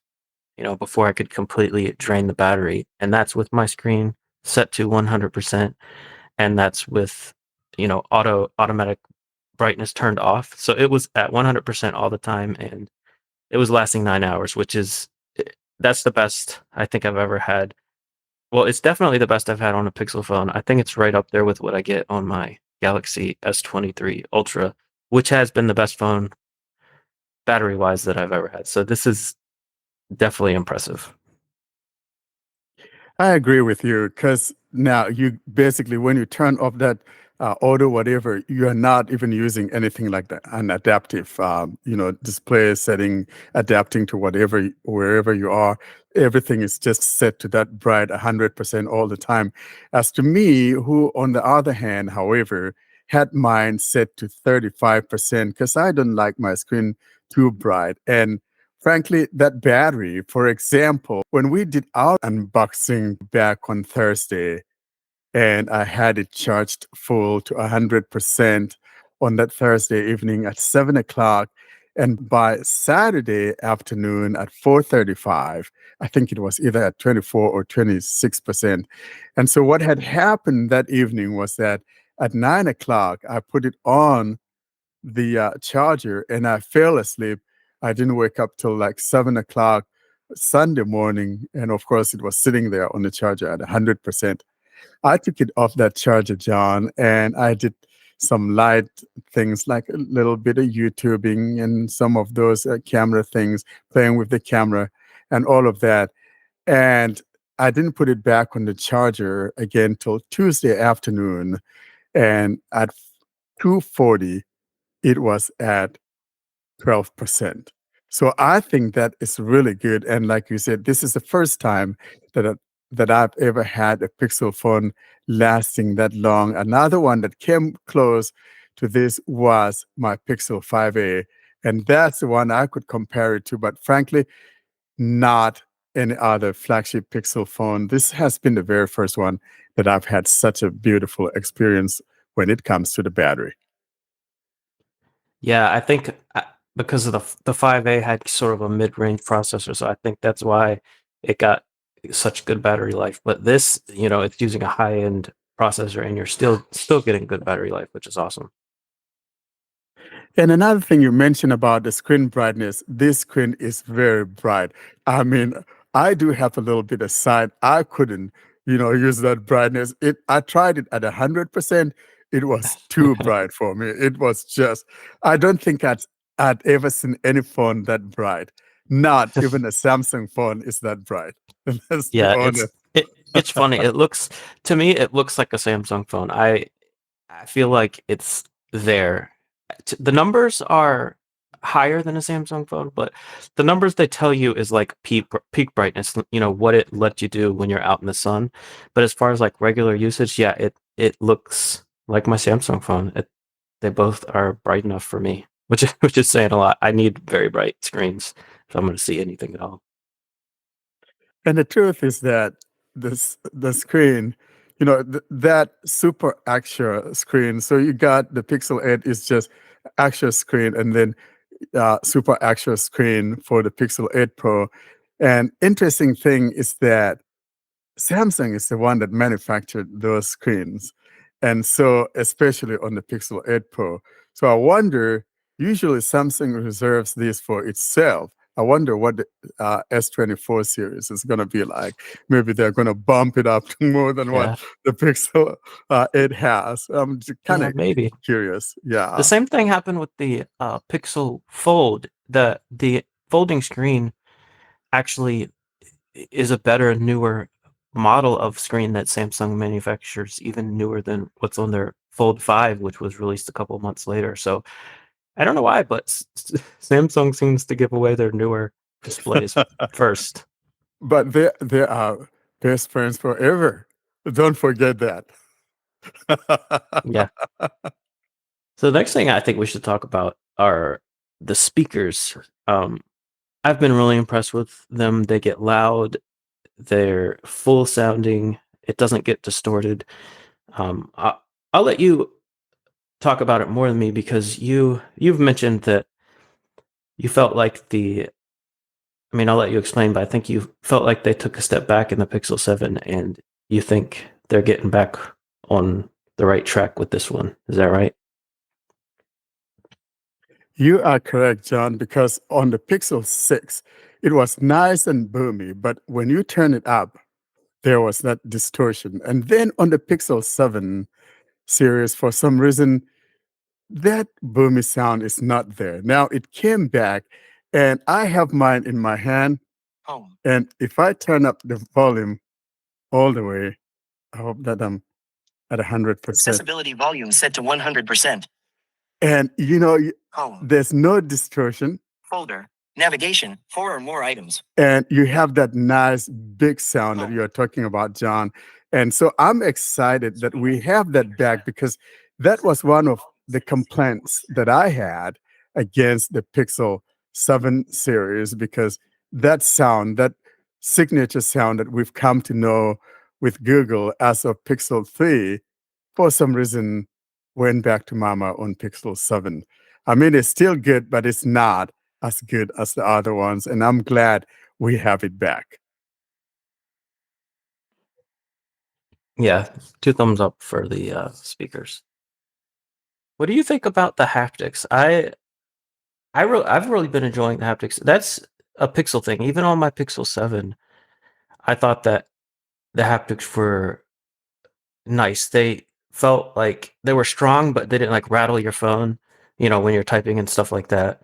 before I could completely drain the battery. And that's with my screen set to 100%. And that's with, automatic brightness turned off. So it was at 100% all the time. And it was lasting 9 hours, that's the best I think I've ever had. Well, it's definitely the best I've had on a Pixel phone. I think it's right up there with what I get on my Galaxy S23 Ultra, which has been the best phone battery-wise that I've ever had. So this is definitely impressive.
I agree with you because now you basically, when you turn off that auto whatever, you are not even using anything like that, an adaptive, display setting, adapting to wherever you are. Everything is just set to that bright 100% all the time. As to me, who on the other hand, however, had mine set to 35% because I don't like my screen too bright. And frankly, that battery, for example, when we did our unboxing back on Thursday, and I had it charged full to 100% on that Thursday evening at 7 o'clock. And by Saturday afternoon at 4:35, I think it was either at 24 or 26%. And so what had happened that evening was that at 9 o'clock, I put it on the charger and I fell asleep. I didn't wake up till like 7 o'clock Sunday morning. And of course, it was sitting there on the charger at 100%. I took it off that charger, John, and I did some light things like a little bit of YouTubing and some of those camera things, playing with the camera and all of that. And I didn't put it back on the charger again till Tuesday afternoon. And at 2:40, it was at 12%. So I think that is really good. And like you said, this is the first time that that I've ever had a Pixel phone lasting that long. Another one that came close to this was my Pixel 5a. And that's the one I could compare it to, but frankly, not any other flagship Pixel phone. This has been the very first one that I've had such a beautiful experience when it comes to the battery.
Yeah, I think because of the 5A had sort of a mid-range processor, so I think that's why it got such good battery life. But this, it's using a high-end processor, and you're still getting good battery life, which is awesome.
And another thing you mentioned about the screen brightness, this screen is very bright. I mean, I do have a little bit of sight. I couldn't, use that brightness. I tried it at 100%. It was too bright for me. It was just, I don't think I'd ever seen any phone that bright. Not even a Samsung phone is that bright. Let's be
Yeah,
honest.
it's funny. To me, it looks like a Samsung phone. I feel like it's there. The numbers are higher than a Samsung phone, but the numbers they tell you is like peak brightness, what it lets you do when you're out in the sun. But as far as like regular usage, yeah, it looks like my Samsung phone. They both are bright enough for me, which is saying a lot. I need very bright screens if I'm going to see anything at all.
And the truth is that the screen, that super extra screen. So you got the Pixel 8 is just extra screen, and then super extra screen for the Pixel 8 Pro. And interesting thing is that Samsung is the one that manufactured those screens. And so, especially on the Pixel 8 Pro. So I wonder, usually Samsung reserves this for itself. I wonder what the S24 series is going to be like. Maybe they're going to bump it up to more than
Yeah.
what the Pixel 8 has. I'm kind of
Maybe.
curious. Yeah.
The same thing happened with the Pixel Fold. The folding screen actually is a better, newer model of screen that Samsung manufactures, even newer than what's on their Fold 5, which was released a couple months later. So I don't know why, but Samsung seems to give away their newer displays first.
but they are best friends forever. Don't forget that.
Yeah. So the next thing I think we should talk about are the speakers. I've been really impressed with them. They get loud. They're full sounding. It doesn't get distorted. I'll let you talk about it more than me because you've mentioned that you felt like I'll let you explain, but I think you felt like they took a step back in the Pixel 7 and you think they're getting back on the right track with this one. Is that right?
You are correct, John, because on the Pixel 6, it was nice and boomy, but when you turn it up, there was that distortion. And then on the Pixel 7 series, for some reason, that boomy sound is not there. Now it came back, and I have mine in my hand. And if I turn up the volume all the way, I hope that I'm at 100%.
Accessibility volume set to 100%.
And there's no distortion.
Folder. Navigation. 4 or more items.
And you have that nice big sound that you're talking about, John. And so I'm excited that we have that back because that was one of the complaints that I had against the Pixel 7 series, because that sound, that signature sound that we've come to know with Google as of Pixel 3, for some reason went back to mama on Pixel 7. I mean, it's still good, but it's not as good as the other ones. And I'm glad we have it back.
Yeah, 2 thumbs up for the speakers. What do you think about the haptics? I've really been enjoying the haptics. That's a Pixel thing. Even on my Pixel 7, I thought that the haptics were nice. They felt like they were strong, but they didn't like rattle your phone, when you're typing and stuff like that.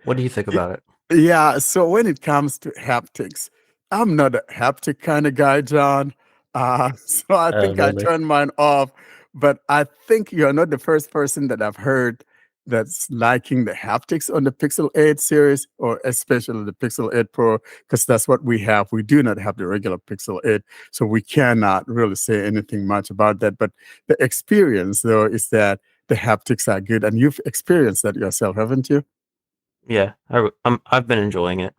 What do you think about it?
Yeah, so when it comes to haptics, I'm not a haptic kind of guy, John. So I think I
Really?
turned mine off. But I think you're not the first person that I've heard that's liking the haptics on the Pixel 8 series, or especially the Pixel 8 Pro, because that's what we have. We do not have the regular Pixel 8, so we cannot really say anything much about that. But the experience, though, is that the haptics are good, and you've experienced that yourself, haven't you?
Yeah, I've been enjoying it.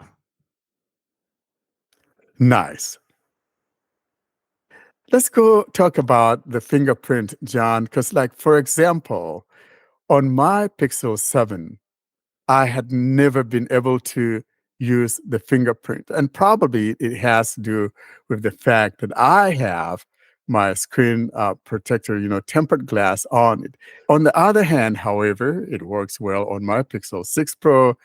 Nice. Let's go talk about the fingerprint, John, because, like, for example, on my Pixel 7, I had never been able to use the fingerprint. And probably it has to do with the fact that I have my screen protector, tempered glass on it. On the other hand, however, it works well on my Pixel 6 Pro.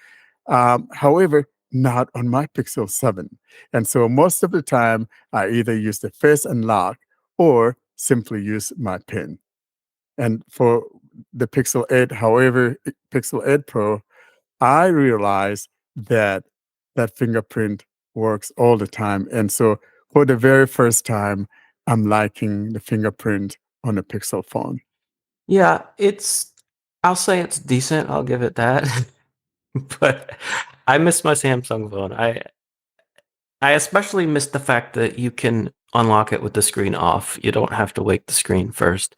However, not on my Pixel 7. And so most of the time, I either use the face unlock or simply use my PIN. And for the Pixel 8, however, Pixel 8 Pro, I realized that that fingerprint works all the time. And so for the very first time, I'm liking the fingerprint on a Pixel phone.
Yeah, I'll say it's decent. I'll give it that. But I miss my Samsung phone. I especially miss the fact that you can unlock it with the screen off. You don't have to wake the screen first.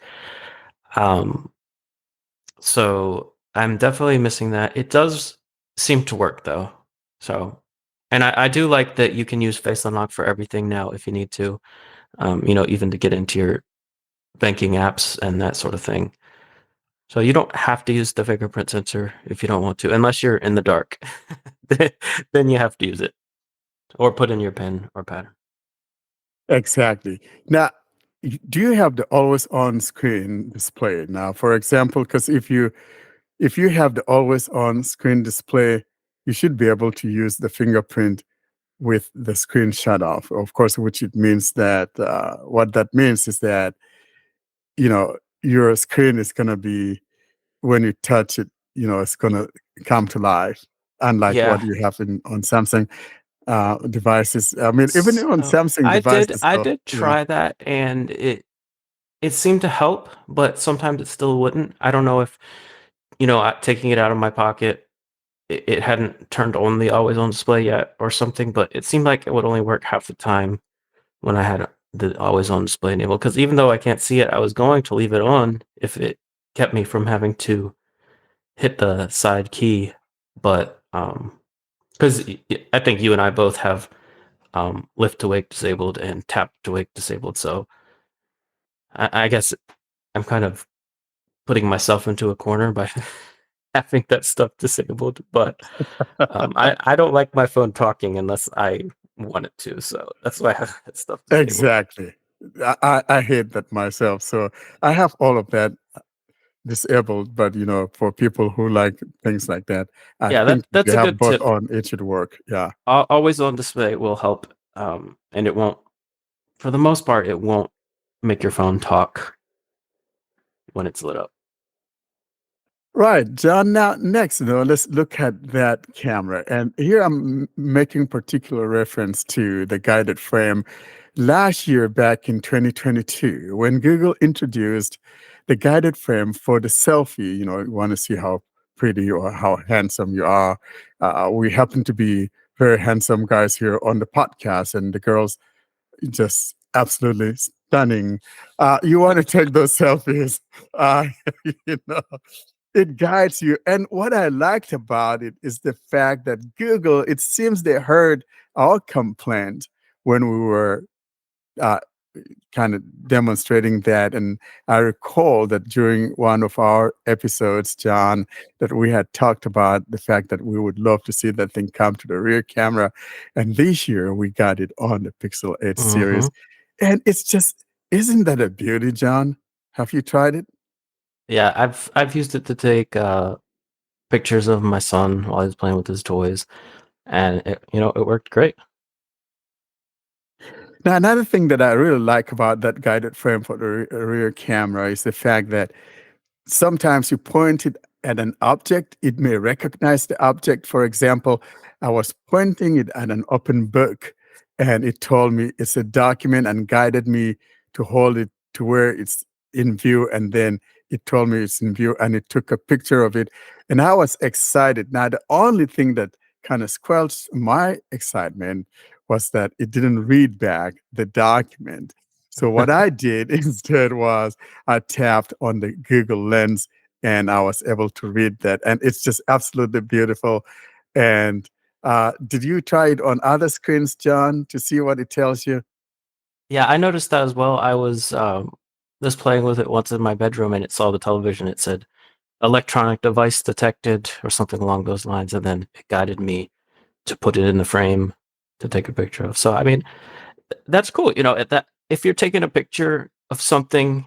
So I'm definitely missing that. It does seem to work though. So, and I do like that you can use Face Unlock for everything now if you need to. Even to get into your banking apps and that sort of thing. So you don't have to use the fingerprint sensor if you don't want to, unless you're in the dark. Then you have to use it, or put in your PIN or pattern.
Exactly. Now, do you have the always on screen display now? For example, because if you have the always on screen display, you should be able to use the fingerprint with the screen shut off. Of course, which it means that what that means is that your screen is going to be, when you touch it, it's going to come to life, unlike what
Yeah.
you have on Samsung devices. I mean, even on Samsung devices.
I did try that, and it seemed to help, but sometimes it still wouldn't. I don't know if taking it out of my pocket it hadn't turned on the always on display yet or something, but it seemed like it would only work half the time when I had the always on display enabled. Because even though I can't see it, I was going to leave it on if it kept me from having to hit the side key. But because I think you and I both have lift to wake disabled and tap to wake disabled, so I guess I'm kind of putting myself into a corner by having that stuff disabled. But I don't like my phone talking unless I want it to, so that's why I have that stuff disabled.
Exactly. I hate that myself. So I have all of that disabled, but for people who like things like that, I
Yeah,
think if
that's
you
a
have
good
both
tip.
on, it should work. Yeah.
Always on display will help, and it won't, for the most part, it won't make your phone talk when it's lit up.
Right, John. Now, next, let's look at that camera. And here I'm making particular reference to the guided frame. Last year, back in 2022, when Google introduced the guided frame for the selfie, you want to see how pretty or how handsome you are. We happen to be very handsome guys here on the podcast, and the girls just absolutely stunning. You want to take those selfies, you know it guides you. And what I liked about it is the fact that Google, it seems they heard our complaint when we were uh, kind of demonstrating that. And I recall that during one of our episodes, John, that we had talked about the fact that we would love to see that thing come to the rear camera. And this year we got it on the Pixel 8 series. And it's just, isn't that a beauty, John? Have you tried it?
Yeah, I've used it to take pictures of my son while he's playing with his toys, and it worked great.
Now, another thing that I really like about that guided frame for the rear camera is the fact that sometimes you point it at an object, it may recognize the object. For example, I was pointing it at an open book and it told me it's a document and guided me to hold it to where it's in view. And then it told me it's in view and it took a picture of it. And I was excited. Now, the only thing that kind of squelched my excitement was that it didn't read back the document. So what I did instead was I tapped on the Google Lens and I was able to read that. And it's just absolutely beautiful. And did you try it on other screens, John, to see what it tells you?
Yeah, I noticed that as well. I was just playing with it once in my bedroom, and it saw the television. It said electronic device detected or something along those lines, and then it guided me to put it in the frame to take a picture of. So I mean, that's cool. That if you're taking a picture of something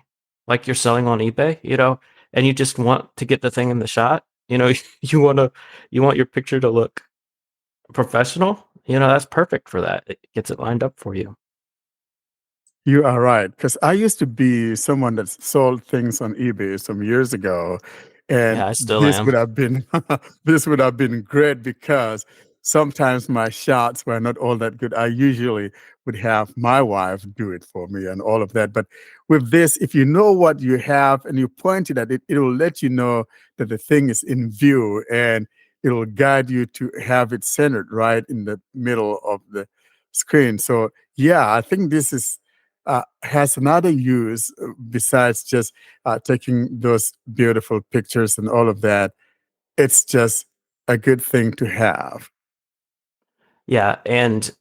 like you're selling on eBay, and you just want to get the thing in the shot, you want your picture to look professional, that's perfect for that. It gets it lined up for you.
You are right, because I used to be someone that sold things on eBay some years ago, and
Yeah, I still
this
am.
would have been this would have been great because sometimes my shots were not all that good. I usually would have my wife do it for me and all of that. But with this, if you know what you have and you point it at it, it will let you know that the thing is in view and it will guide you to have it centered right in the middle of the screen. So yeah, I think this is has another use besides just taking those beautiful pictures and all of that. It's just a good thing to have.
Yeah, and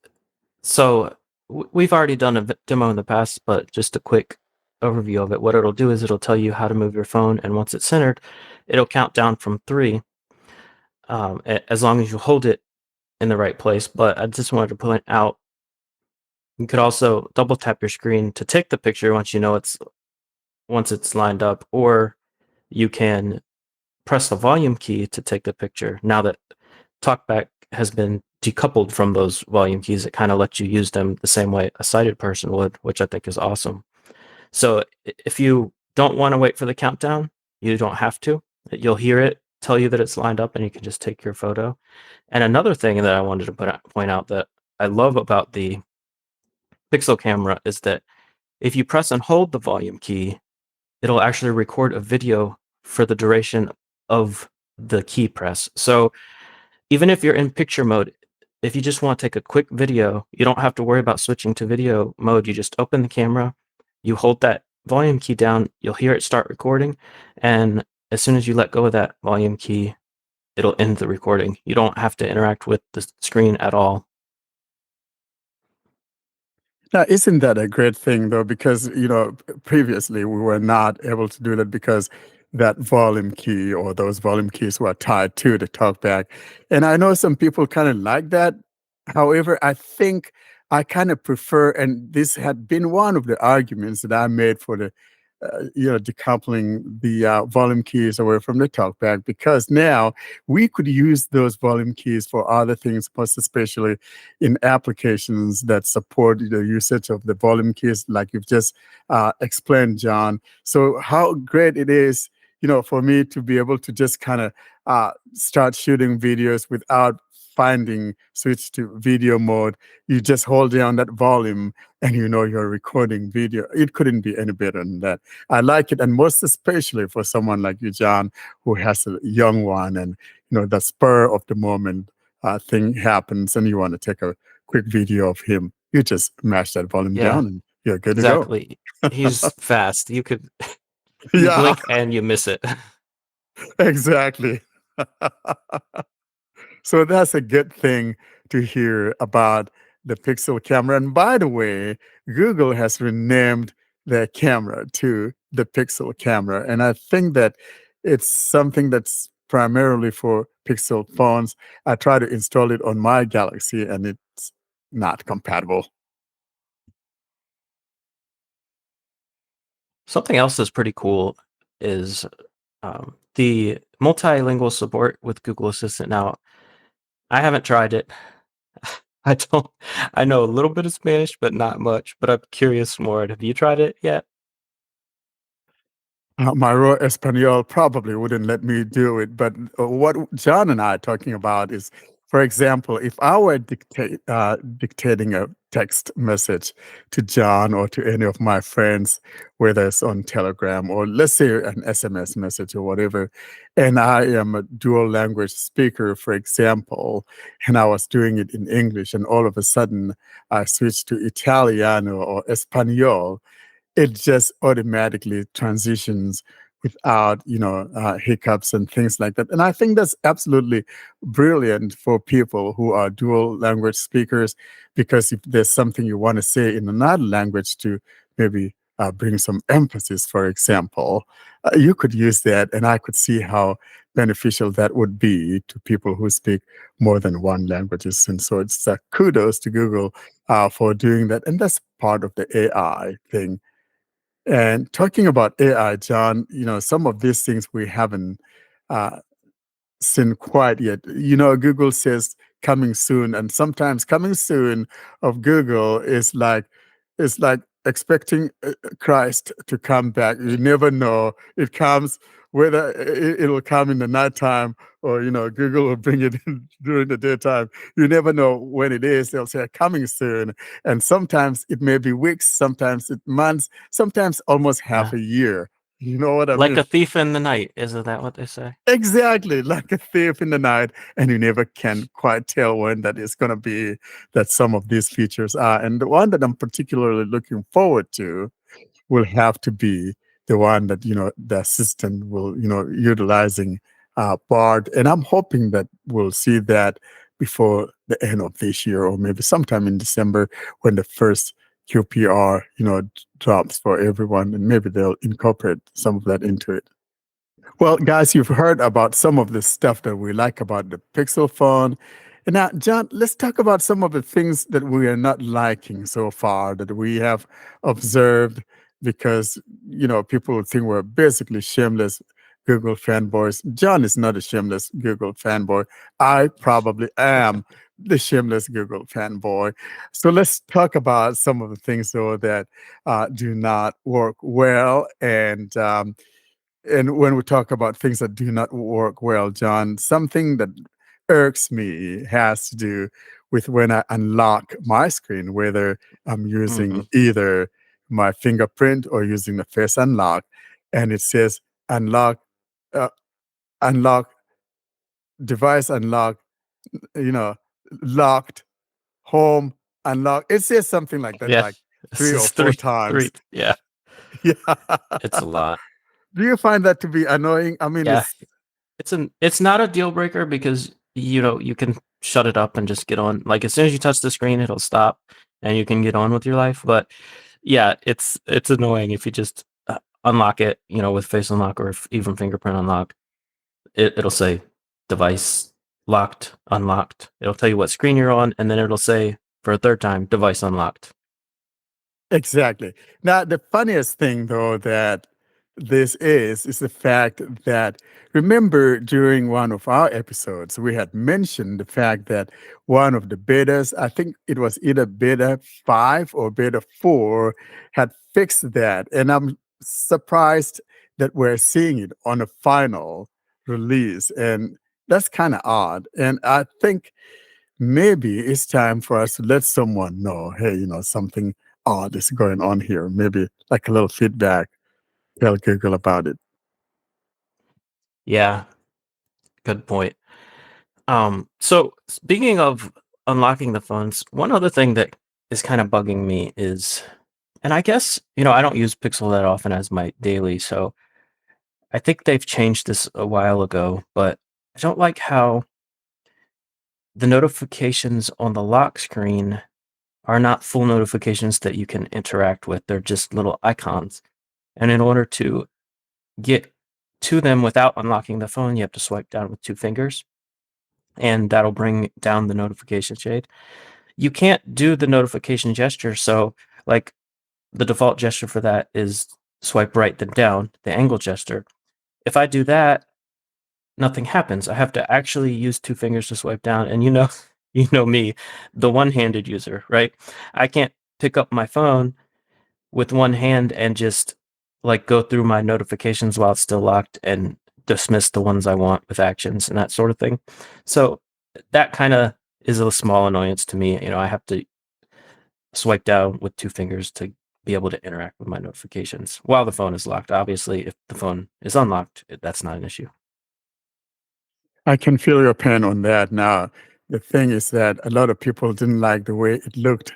so we've already done a demo in the past, but just a quick overview of it. What it'll do is it'll tell you how to move your phone, and once it's centered, it'll count down from 3, as long as you hold it in the right place. But I just wanted to point out, you could also double tap your screen to take the picture once it's lined up, or you can press the volume key to take the picture. Now that TalkBack has been decoupled from those volume keys, it kind of lets you use them the same way a sighted person would, which I think is awesome. So if you don't want to wait for the countdown, you don't have to. You'll hear it tell you that it's lined up and you can just take your photo. And another thing that I wanted to point out that I love about the Pixel camera is that if you press and hold the volume key, it'll actually record a video for the duration of the key press. So even if you're in picture mode, if you just want to take a quick video, you don't have to worry about switching to video mode. You just open the camera, you hold that volume key down, you'll hear it start recording, and as soon as you let go of that volume key, it'll end the recording. You don't have to interact with the screen at all.
Now, isn't that a great thing, though? Because, previously we were not able to do that because that volume key or those volume keys were tied to the talkback. And I know some people kind of like that. However, I think I kind of prefer, and this had been one of the arguments that I made for the, decoupling the volume keys away from the talkback, because now we could use those volume keys for other things, most especially in applications that support the usage of the volume keys, like you've just explained, John. So how great it is, for me to be able to just kind of start shooting videos without switch to video mode. You just hold down that volume and you're recording video. It couldn't be any better than that. I like it, and most especially for someone like you, John, who has a young one, and the spur of the moment thing happens, and you want to take a quick video of him. You just mash that volume down, and you're good to go.
Exactly. He's fast. You could
Yeah,
blink and you miss it.
exactly. So that's a good thing to hear about the Pixel camera. And by the way, Google has renamed their camera to the Pixel camera. And I think that it's something that's primarily for Pixel phones. I try to install it on my Galaxy and it's not compatible.
Something else that's pretty cool is the multilingual support with Google Assistant. Now, I haven't tried it. I know a little bit of Spanish, but not much. But I'm curious more. Have you tried it yet?
My raw Espanol probably wouldn't let me do it, but what John and I are talking about is, for example, if I were dictating a text message to John or to any of my friends, whether it's on Telegram or let's say an SMS message or whatever, and I am a dual language speaker, for example, and I was doing it in English, and all of a sudden I switched to Italiano or Espanol, it just automatically transitions without hiccups and things like that. And I think that's absolutely brilliant for people who are dual language speakers, because if there's something you want to say in another language to maybe bring some emphasis, for example, you could use that, and I could see how beneficial that would be to people who speak more than one languages. And so it's kudos to Google for doing that, and that's part of the AI thing. And talking about AI, John, some of these things we haven't seen quite yet. Google says coming soon, and sometimes coming soon of Google is like expecting Christ to come back. You never know. It comes whether it'll come in the nighttime or Google will bring it in during the daytime. You never know when it is. They'll say coming soon, and sometimes it may be weeks, sometimes it's months, sometimes almost half a year. You know what I mean?
Like a thief in the night. Isn't that what they say?
Exactly, like a thief in the night, and you never can quite tell when that is going to be, that some of these features are. And the one that I'm particularly looking forward to will have to be the one that, the assistant will, utilizing Bard. And I'm hoping that we'll see that before the end of this year, or maybe sometime in December when the first QPR, drops for everyone, and maybe they'll incorporate some of that into it. Well, guys, you've heard about some of the stuff that we like about the Pixel phone. And now, John, let's talk about some of the things that we are not liking so far, that we have observed, because, people would think we're basically shameless Google fanboys. John is not a shameless Google fanboy. I probably am the shameless Google fanboy. So let's talk about some of the things, though, that do not work well. And when we talk about things that do not work well, John, something that irks me has to do with when I unlock my screen, whether I'm using either my fingerprint or using the face unlock, and it says unlock, unlock, device unlock you know, locked, home, unlocked. It says something like that,
Yeah.
like
This
3 or
is
4
three.
times.
Yeah.
Yeah.
It's a lot.
Do you find that to be annoying? I mean,
Yeah. It's not a deal breaker because you can shut it up and just get on. Like as soon as you touch the screen, it'll stop and you can get on with your life. But yeah, it's annoying if you just unlock it, with face unlock or if even fingerprint unlock. It'll say device locked, unlocked. It'll tell you what screen you're on, and then it'll say for a third time, device unlocked.
Exactly. Now, the funniest thing, though, that this is the fact that remember during one of our episodes, we had mentioned the fact that one of the betas, I think it was either beta 5 or beta 4, had fixed that. And I'm surprised that we're seeing it on a final release. And that's kind of odd. And I think maybe it's time for us to let someone know, hey, something odd is going on here. Maybe like a little feedback. Tell Google about it.
Yeah, good point. So speaking of unlocking the phones, one other thing that is kind of bugging me is, and I guess, I don't use Pixel that often as my daily, so I think they've changed this a while ago, but I don't like how the notifications on the lock screen are not full notifications that you can interact with. They're just little icons. And in order to get to them without unlocking the phone, you have to swipe down with 2 fingers, and that'll bring down the notification shade. You can't do the notification gesture, so like the default gesture for that is swipe right then down, the angle gesture. If I do that, nothing happens. I have to actually use 2 fingers to swipe down, and you know me, the one-handed user, right? I can't pick up my phone with one hand and just like go through my notifications while it's still locked and dismiss the ones I want with actions and that sort of thing. So that kind of is a small annoyance to me. I have to swipe down with 2 fingers to be able to interact with my notifications while the phone is locked. Obviously, if the phone is unlocked, that's not an issue.
I can feel your pain on that. Now, the thing is that a lot of people didn't like the way it looked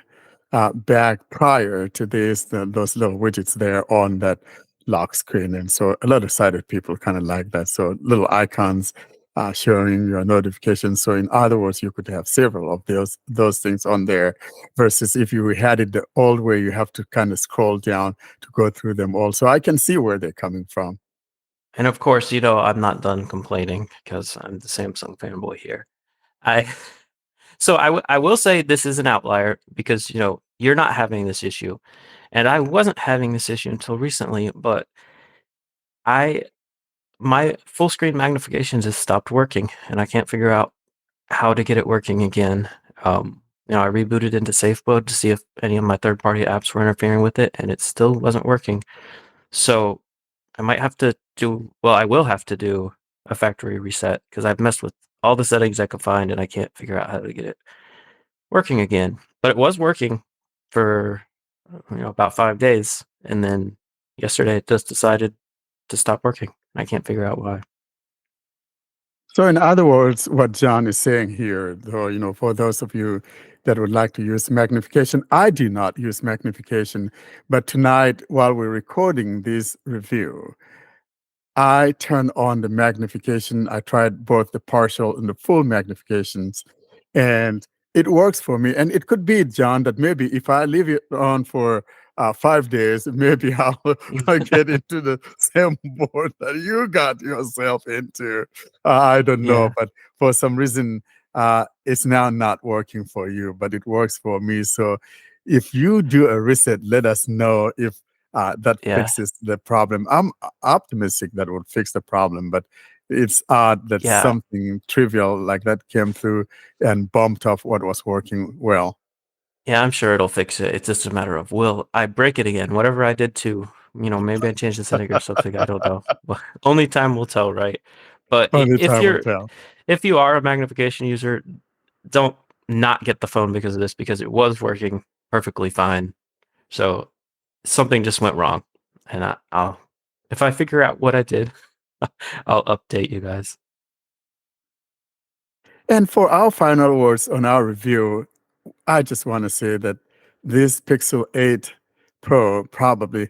back prior to this, those little widgets there on that lock screen. And so a lot of sighted people kind of like that. So little icons showing your notifications. So in other words, you could have several of those things on there versus if you had it the old way, you have to kind of scroll down to go through them all. So I can see where they're coming from.
And of course, I'm not done complaining because I'm the Samsung fanboy here. I will say this is an outlier because, you're not having this issue. And I wasn't having this issue until recently, but my full screen magnifications has stopped working and I can't figure out how to get it working again. I rebooted into safe mode to see if any of my third-party apps were interfering with it, and it still wasn't working. So I will have to do a factory reset because I've messed with all the settings I could find and I can't figure out how to get it working again. But it was working for about 5 days, and then yesterday it just decided to stop working. I can't figure out why.
So, in other words, what John is saying here, though, for those of you that would like to use magnification, I do not use magnification. But tonight, while we're recording this review, I turn on the magnification. I tried both the partial and the full magnifications, and it works for me. And it could be, John, that maybe if I leave it on for 5 days, maybe I'll get into the same board that you got yourself into. I don't know,
Yeah.
but for some reason, it's now not working for you, but it works for me. So if you do a reset, let us know if that
Yeah.
fixes the problem. I'm optimistic that would fix the problem, but it's odd that
Yeah.
something trivial like that came through and bumped off what was working well.
Yeah, I'm sure it'll fix it. It's just a matter of will I break it again? Whatever I did to, maybe I changed the setting or something. I don't know. But only time will tell, right? But
Only time will tell.
if you are a magnification user, don't not get the phone because of this, because it was working perfectly fine. So something just went wrong, and I'll if I figure out what I did, I'll update you guys.
And for our final words on our review, I just want to say that this Pixel 8 Pro probably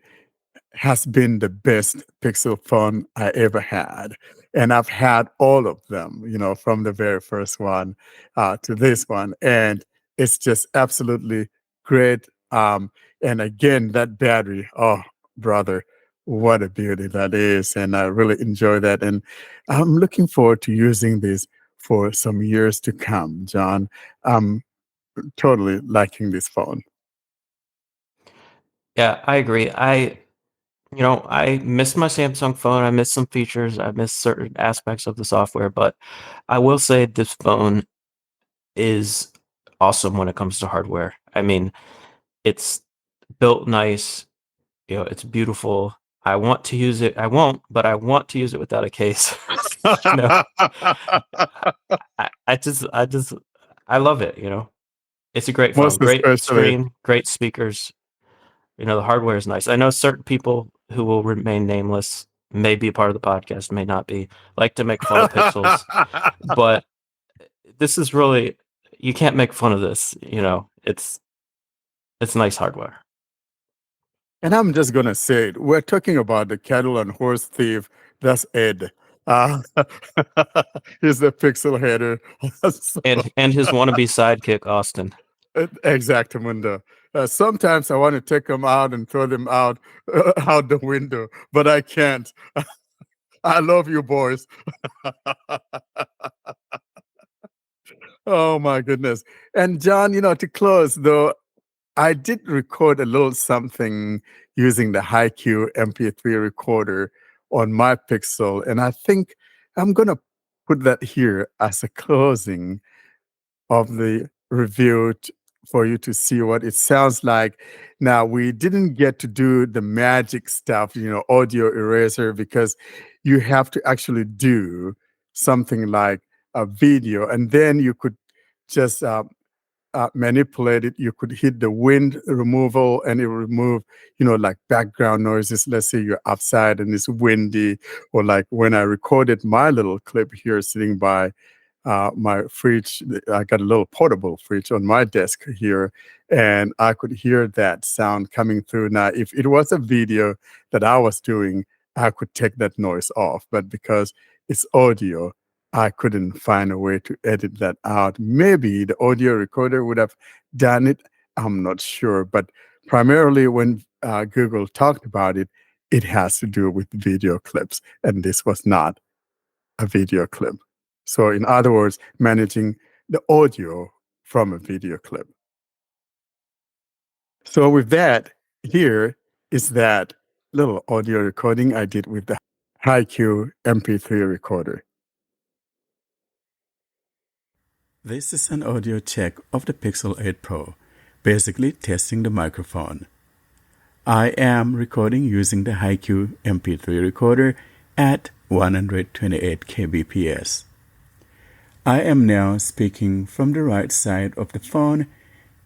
has been the best Pixel phone I ever had. And I've had all of them, from the very first one to this one. And it's just absolutely great. And again, that battery, oh, brother, what a beauty that is. And I really enjoy that. And I'm looking forward to using this for some years to come, John. I'm totally liking this phone.
Yeah, I agree. I miss my Samsung phone. I miss some features. I miss certain aspects of the software, but I will say this phone is awesome when it comes to hardware. I mean, it's built nice, it's beautiful. I want to use it. I won't, but I want to use it without a case. I love it, It's a great phone.
Most
Great
especially.
screen, great speakers. The hardware is nice. I know certain people who will remain nameless, may be a part of the podcast, may not be, like to make fun of pixels. But this is really, you can't make fun of this. It's nice hardware.
And I'm just going to say it. We're talking about the cattle and horse thief. That's Ed. He's the pixel hater.
And his wannabe sidekick, Austin.
Exactamundo. Sometimes I want to take them out and throw them out the window, but I can't. I love you, boys. Oh, my goodness. And John, to close, though, I did record a little something using the HiQ MP3 recorder on my Pixel, and I think I'm going to put that here as a closing of the review for you to see what it sounds like. Now, we didn't get to do the magic stuff, audio eraser, because you have to actually do something like a video, and then you could just manipulate it. You could hit the wind removal and it will remove, like background noises. Let's say you're outside and it's windy, or like when I recorded my little clip here sitting by my fridge. I got a little portable fridge on my desk here, and I could hear that sound coming through. Now, if it was a video that I was doing, I could take that noise off. But because it's audio, I couldn't find a way to edit that out. Maybe the audio recorder would have done it. I'm not sure. But primarily when Google talked about it, it has to do with video clips. And this was not a video clip. So in other words, managing the audio from a video clip. So with that, here is that little audio recording I did with the HiQ MP3 recorder. This is an audio check of the Pixel 8 Pro, basically testing the microphone. I am recording using the HiQ MP3 recorder at 128 kbps. I am now speaking from the right side of the phone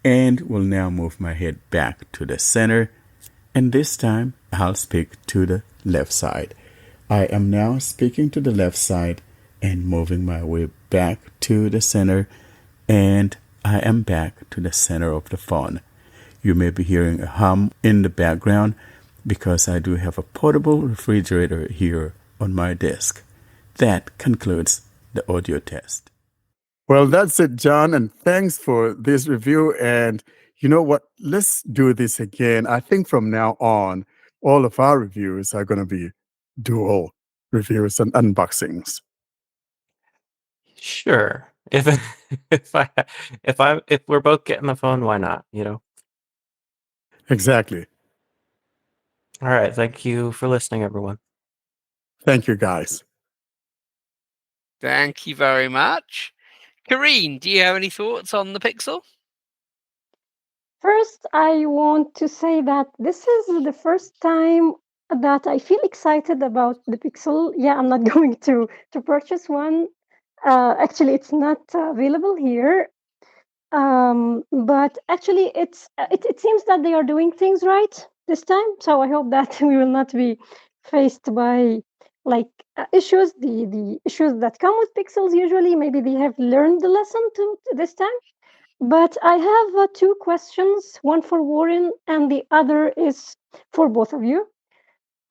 and will now move my head back to the center, and this time I'll speak to the left side. I am now speaking to the left side and moving my way back to the center, and I am back to the center of the phone. You may be hearing a hum in the background because I do have a portable refrigerator here on my desk. That concludes the audio test. Well, that's it, John, and thanks for this review. And you know what? Let's do this again. I think from now on, all of our reviews are going to be dual reviews and unboxings.
Sure. If if we're both getting the phone, why not?
Exactly.
All right. Thank you for listening, everyone.
Thank you, guys.
Thank you very much. Kareen, do you have any thoughts on the Pixel?
First, I want to say that this is the first time that I feel excited about the Pixel. Yeah, I'm not going to purchase one. Actually, it's not available here. But actually, it seems that they are doing things right this time. So I hope that we will not be faced by like issues, the issues that come with pixels usually. Maybe they have learned the lesson to this time. But I have two questions, one for Warren and the other is for both of you.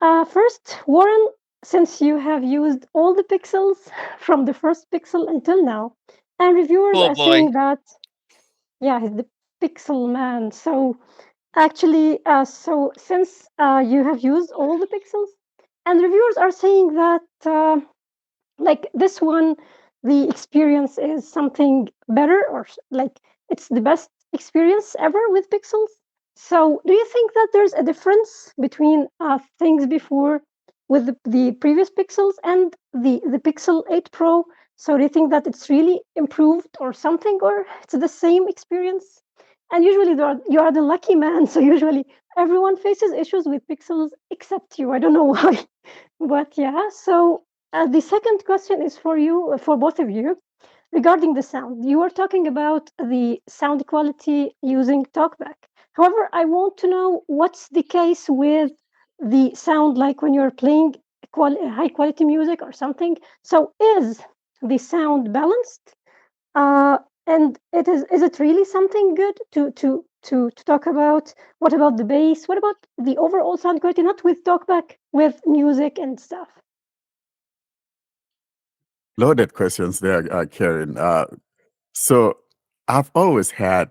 First, Warren, since you have used all the pixels from the first pixel until now, and reviewers
Poor
are
boy.
saying that, yeah, he's the pixel man. So actually, so since you have used all the pixels, and reviewers are saying that like this one, the experience is something better, or like it's the best experience ever with pixels. So do you think that there's a difference between things before with the previous pixels and the Pixel 8 Pro? So do you think that it's really improved or something, or it's the same experience? And usually you are the lucky man, so usually everyone faces issues with pixels except you. I don't know why, but yeah. So the second question is for you, for both of you, regarding the sound. You were talking about the sound quality using TalkBack. However, I want to know what's the case with the sound, like when you're playing high quality music or something. So is the sound balanced? Uh, and is it really something good to talk about? What about the bass? What about the overall sound quality, not with TalkBack, with music and stuff?
Loaded questions there, Karen. So I've always had,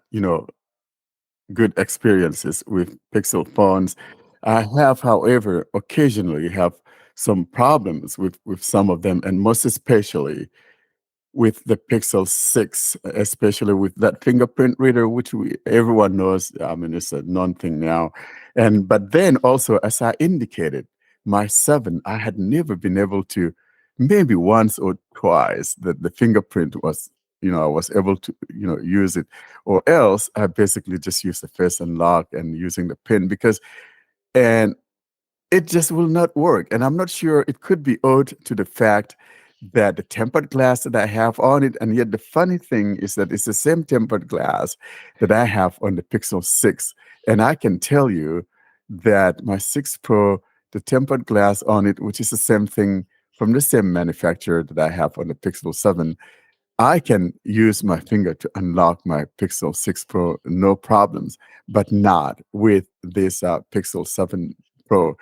good experiences with Pixel phones. I have, however, occasionally have some problems with some of them, and most especially with the Pixel 6, especially with that fingerprint reader, which everyone knows. I mean, it's a known thing now. But then also, as I indicated, my 7, I had never been able to, maybe once or twice, that the fingerprint was, I was able to, use it, or else I basically just use the face unlock and using the pin and it just will not work. And I'm not sure, it could be owed to the fact that the tempered glass that I have on it, and yet the funny thing is that it's the same tempered glass that I have on the Pixel 6. And I can tell you that my 6 Pro, the tempered glass on it, which is the same thing from the same manufacturer that I have on the Pixel 7, I can use my finger to unlock my Pixel 6 Pro, no problems, but not with this Pixel 7 Pro.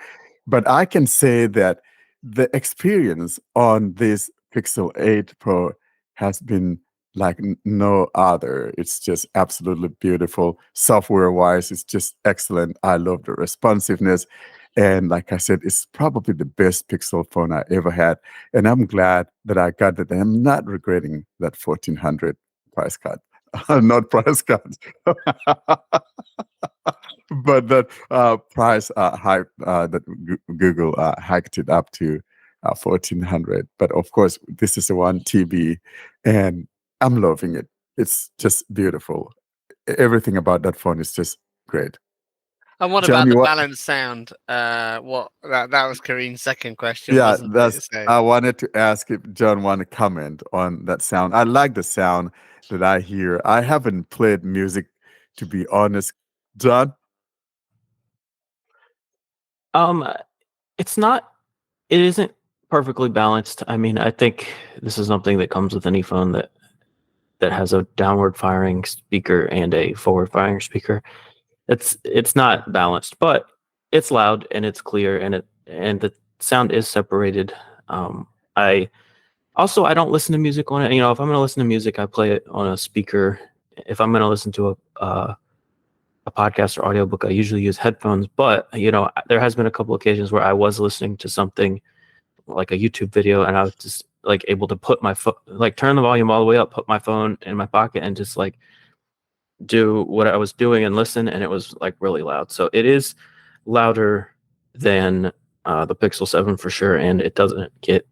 But I can say that the experience on this Pixel 8 Pro has been like no other. It's just absolutely beautiful. Software-wise, it's just excellent. I love the responsiveness. And like I said, it's probably the best Pixel phone I ever had. And I'm glad that I got it. I'm not regretting that 1,400 price cut. Not price cut. But that price hike that Google hiked it up to 1,400. But of course, this is a 1 TB, and I'm loving it. It's just beautiful. Everything about that phone is just great.
And what
John,
about the
you
balanced sound? What that was Kareem's second question,
Yeah,
wasn't it? So
I wanted to ask if John want to comment on that sound. I like the sound that I hear. I haven't played music, to be honest. John?
It's not. It isn't perfectly balanced. I mean, I think this is something that comes with any phone that has a downward firing speaker and a forward firing speaker. It's not balanced, but it's loud and it's clear, and the sound is separated. I don't listen to music on it. If I'm going to listen to music, I play it on a speaker. If I'm going to listen to a podcast or audiobook, I usually use headphones. But there has been a couple occasions where I was listening to something like a YouTube video, and I was just like able to put my foot, like turn the volume all the way up, put my phone in my pocket, and just like do what I was doing and listen, and it was like really loud. So it is louder than the Pixel 7 for sure, and it doesn't get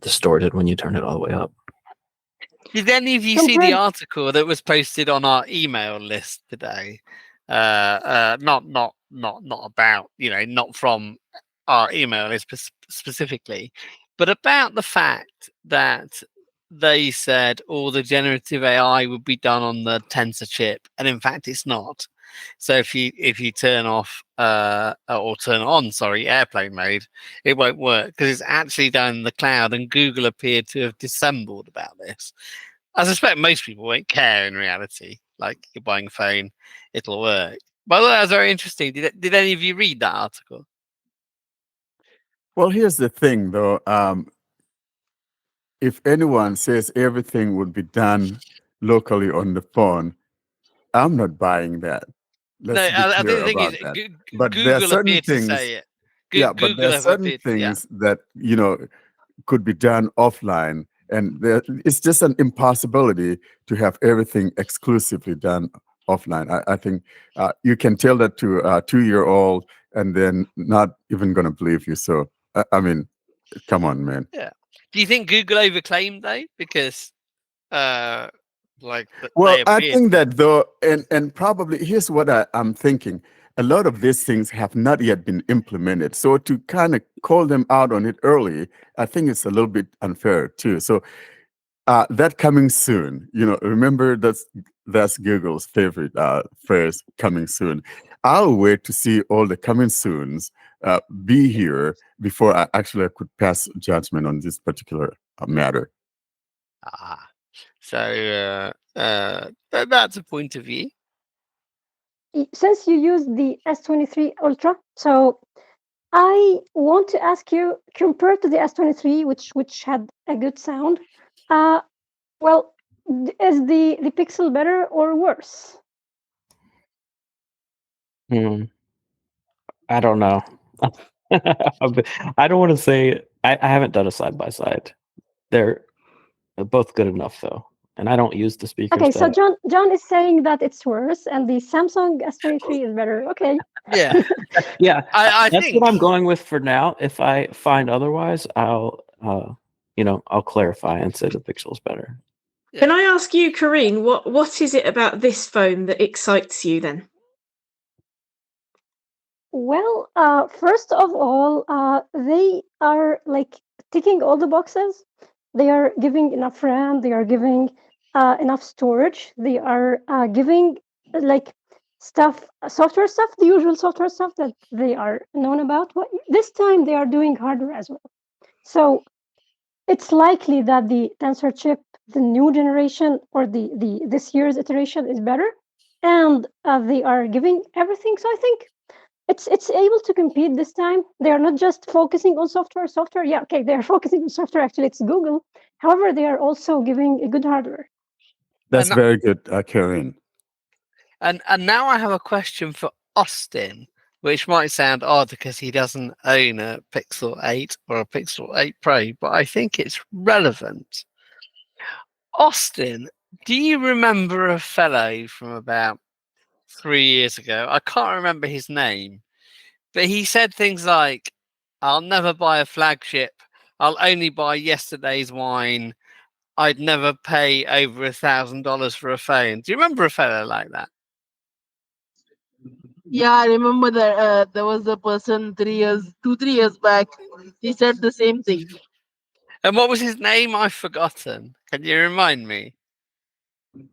distorted when you turn it all the way up.
did any of you see the article that was posted on our email list today? Not about, not from our email list specifically, but about the fact that they said all the generative AI would be done on the Tensor chip, and in fact it's not. So if you turn off or turn on, airplane mode, it won't work because it's actually down in the cloud. And Google appeared to have dissembled about this. I suspect most people won't care in reality. Like, you're buying a phone, it'll work. By the way, that was very interesting. Did any of you read that article?
Well, here's the thing, though. If anyone says everything would be done locally on the phone, I'm not buying that. Let's be
I think
clear
the thing
about
is,
that. But there are
Google
certain
appeared to
things,
say it.
yeah, but there
Google
are
have
certain
appeared,
things that, could be done offline. And it's just an impossibility to have everything exclusively done offline. I think you can tell that to a 2-year-old and then not even going to believe you. So, I mean, come on, man.
Yeah. Do you think Google overclaimed though? Because
Well, I think that though, and probably here's what I'm thinking. A lot of these things have not yet been implemented. So to kind of call them out on it early, I think it's a little bit unfair too. So that coming soon, remember that's Google's favorite phrase, coming soon. I'll wait to see all the coming soons be here before I could pass judgment on this particular matter.
So that's a point of view.
Since you use the S23 Ultra, so I want to ask you, compared to the S23, which had a good sound, well, is the Pixel better or worse?
I don't know. I don't want to say. I haven't done a side by side. They're both good enough though, and I don't use the speakers.
Okay, so John is saying that it's worse, and the Samsung S23 is better. Okay.
Yeah,
yeah.
I
That's
think
what I'm going with for now. If I find otherwise, I'll clarify and say the Pixel's better.
Yeah.
Can I ask you, Karine, what is it about this phone that excites you then?
Well, first of all, they are like ticking all the boxes. They are giving enough RAM. They are giving enough storage. They are giving like software stuff, the usual software stuff that they are known about. But this time they are doing hardware as well. So it's likely that the Tensor chip, the new generation or this year's iteration is better, and they are giving everything. So I think it's able to compete this time. They are not just focusing on software. Yeah, okay, they are focusing on software. Actually, it's Google. However, they are also giving a good hardware.
That's very good, Karen.
And now I have a question for Austin, which might sound odd because he doesn't own a Pixel 8 or a Pixel 8 Pro, but I think it's relevant. Austin, do you remember a fellow from about 3 years ago? I can't remember his name, but he said things like, "I'll never buy a flagship. I'll only buy yesterday's wine. I'd never pay over $1,000 for a phone." Do you remember a fellow like that?
Yeah, I remember that there was a person 3 years back. He said the same thing.
And what was his name? I've forgotten. Can you remind me?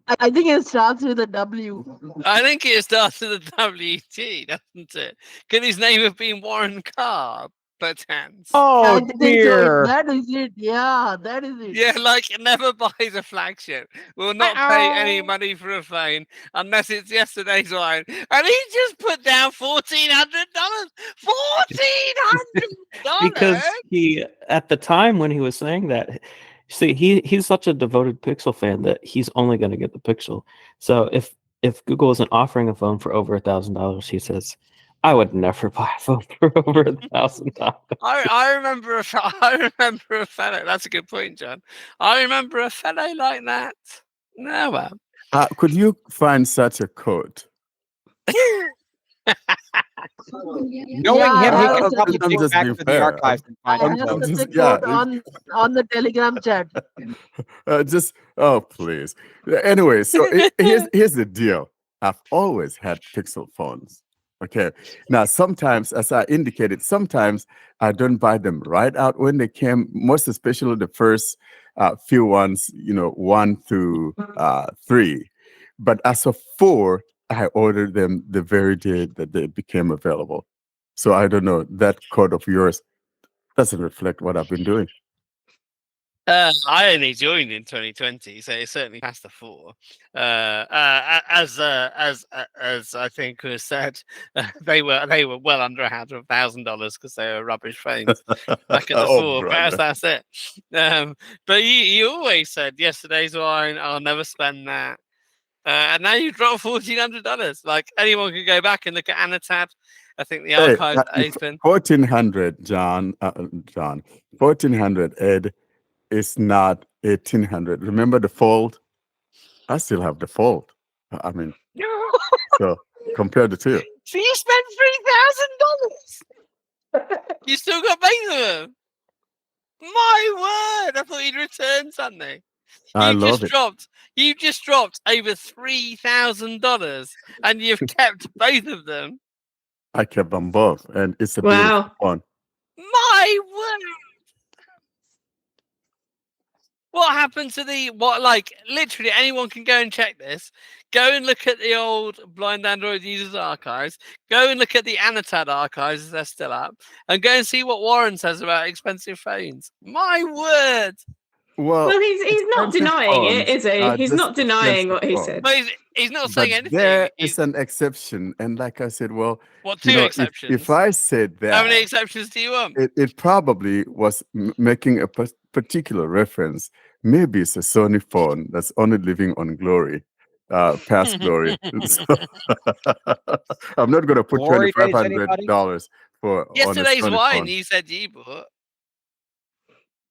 I think it starts with a W.
I think it starts with a WT, doesn't it? Could his name have been Warren Carr, perchance?
I think so. That is it. Yeah, that is it.
Yeah, like never buys a flagship. Will not pay any money for a phone unless it's yesterday's wine. And he just put down $1,400. $1,400.
Because he, at the time when he was saying that, see, he's such a devoted Pixel fan that he's only going to get the Pixel. So if Google isn't offering a phone for over $1,000, he says, I would never buy a phone for over $1,000.
I remember a fellow. That's a good point, John. I remember a fellow like that. No, well.
Could you find such a quote?
Knowing him, he can probably
I'm
dig
just
back
being
to the
fair.
archives and
I
find
have
it.
such a quote on the Telegram chat.
Please. Anyway, so here's the deal. I've always had Pixel phones. Okay. Now, sometimes, as I indicated, sometimes I don't buy them right out when they came, most especially the first few ones, 1 through 3. But as of 4, I ordered them the very day that they became available. So I don't know. That code of yours doesn't reflect what I've been doing.
I only joined in 2020, so it's certainly past the 4. As I think was said, they were well under $100,000 because they were rubbish phones back at the
Oh,
4.
brother.
Perhaps that's it. But you always said yesterday's wine, I'll never spend that. And now you've dropped $1,400. Like anyone can go back and look at Annotab. I think the
Hey,
archive's open.
1400, John. 1400, Ed, is not 1800. Remember the fold? I still have the fold. I mean, so compare the two.
So you spent $3,000. You still got both of them. My word! I thought you'd return something.
I love it.
You just dropped over $3,000, and you've kept both of them.
I kept them both, and it's a
Wow.
beautiful one.
My word! What happened to literally anyone can go and check this. Go and look at the old Blind Android Users archives. Go and look at the Annotat archives if they're still up. And go and see what Warren says about expensive phones. My word!
Well,
he's not denying it, is he? He's not denying what he said.
But he's not saying
But
anything.
there is an exception, and like I said, well,
What, 2 exceptions?
If I said that,
how many exceptions do you want?
It probably was making a particular reference. Maybe it's a Sony phone that's only living on glory, past glory. So, I'm not going to put
Glory days,
$2,500 for
Yesterday's
on a Sony
wine
phone.
you said you bought.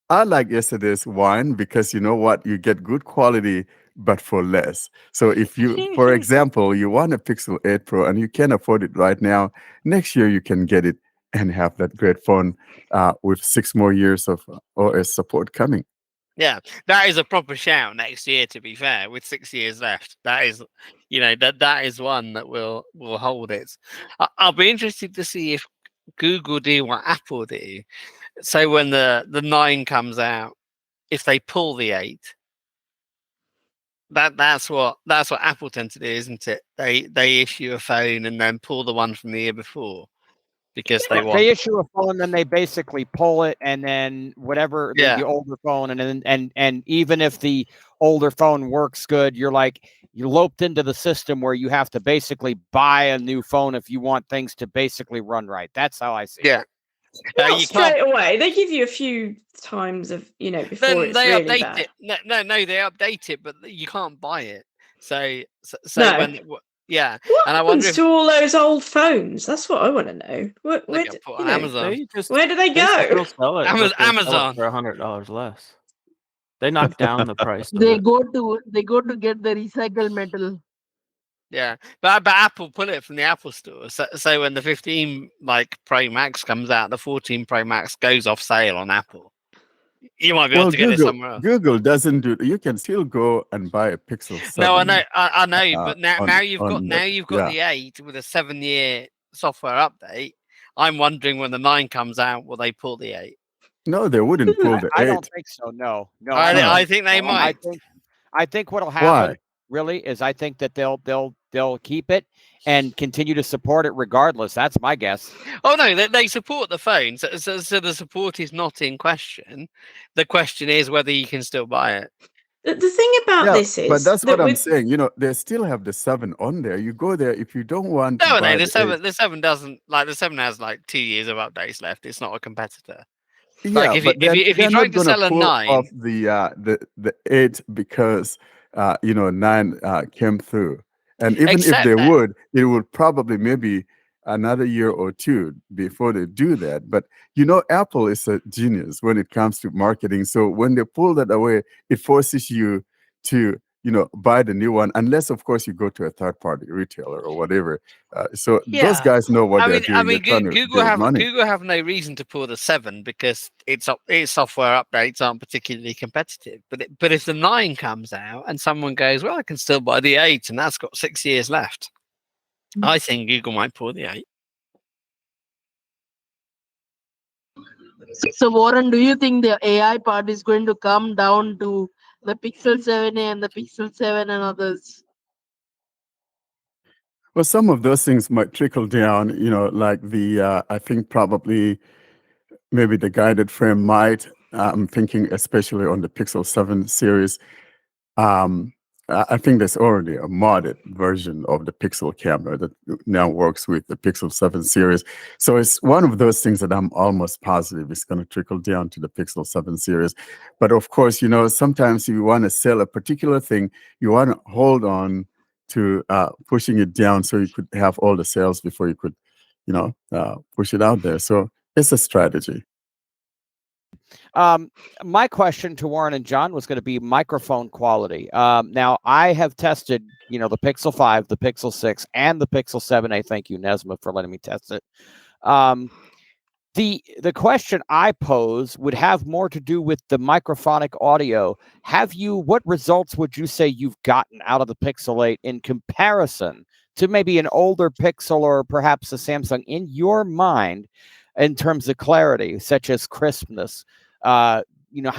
I like yesterday's wine because you know what? You get good quality, but for less. So if you, for example, you want a Pixel 8 Pro and you can afford it right now, next year you can get it and have that great phone with 6 more years of OS support coming.
Yeah, that is a proper shout next year, to be fair, with 6 years left. That is, that is one that will hold it. I'll be interested to see if Google do what Apple do. So when the 9 comes out, if they pull the 8, that's what Apple tend to do, isn't it? They issue a phone and then pull the one from the year before because
they issue a phone, then they basically pull it, and then whatever the older phone, and even if the older phone works good, you're loped into the system where you have to basically buy a new phone if you want things to basically run right. That's how I see it.
Yeah.
Not straight away. They give you a few times of, before
then
it's
they
really
update
bad.
it. No, they update it, but you can't buy it. So
No.
when yeah,
What
and I wonder
happens to all those old phones? That's what I want to know.
they get put on Amazon.
Where do they
They
go?
still sell it, but they sell it
Amazon.
for $100 less. They knock down the price.
They go to get the recycled metal.
Yeah, but Apple pull it from the Apple store. So when the 15 Pro Max comes out, the 14 Pro Max goes off sale on Apple. You might be able to get it somewhere else.
Google doesn't do. You can still go and buy a Pixel 7.
No, I know, but now you've got the 8 with a 7-year software update. I'm wondering when the 9 comes out, will they pull the 8?
No, they wouldn't pull the 8.
I don't think so. No.
I think they might.
I think what'll happen really is I think that they'll keep it and continue to support it regardless. That's my guess.
Oh no, they support the phone, so the support is not in question. The question is whether you can still buy it.
The thing about this is,
but that's what I'm saying. They still have the 7 on there. You go there if you don't want.
No, the 7 doesn't the 7 has 2 years of updates left. It's not a competitor.
Yeah,
if you're trying to sell a 9
off the 8 because 9 came through, and even if they would, it would probably maybe another year or 2 before they do that. But Apple is a genius when it comes to marketing. So when they pull that away, it forces you to buy the new one, unless of course you go to a third-party retailer or whatever. Those guys know what they're doing.
I mean, Google have no reason to pull the 7 because its software updates aren't particularly competitive. But if the 9 comes out and someone goes, well, I can still buy the 8 and that's got 6 years left, I think Google might pull the 8.
So Warren, do you think the AI part is going to come down to the Pixel 7a and the Pixel 7 and others?
Well, some of those things might trickle down, like I think probably maybe the guided frame might. I'm thinking especially on the Pixel 7 series. I think there's already a modded version of the Pixel camera that now works with the Pixel 7 series. So it's one of those things that I'm almost positive is going to trickle down to the Pixel 7 series. But of course, sometimes if you want to sell a particular thing, you want to hold on to pushing it down so you could have all the sales before you could, push it out there. So it's a strategy.
My question to Warren and John was going to be microphone quality. Now, I have tested, the Pixel 5, the Pixel 6, and the Pixel 7a. Thank you, Nesma, for letting me test it. The question I pose would have more to do with the microphonic audio. What results would you say you've gotten out of the Pixel 8 in comparison to maybe an older Pixel or perhaps a Samsung in your mind in terms of clarity, such as crispness? How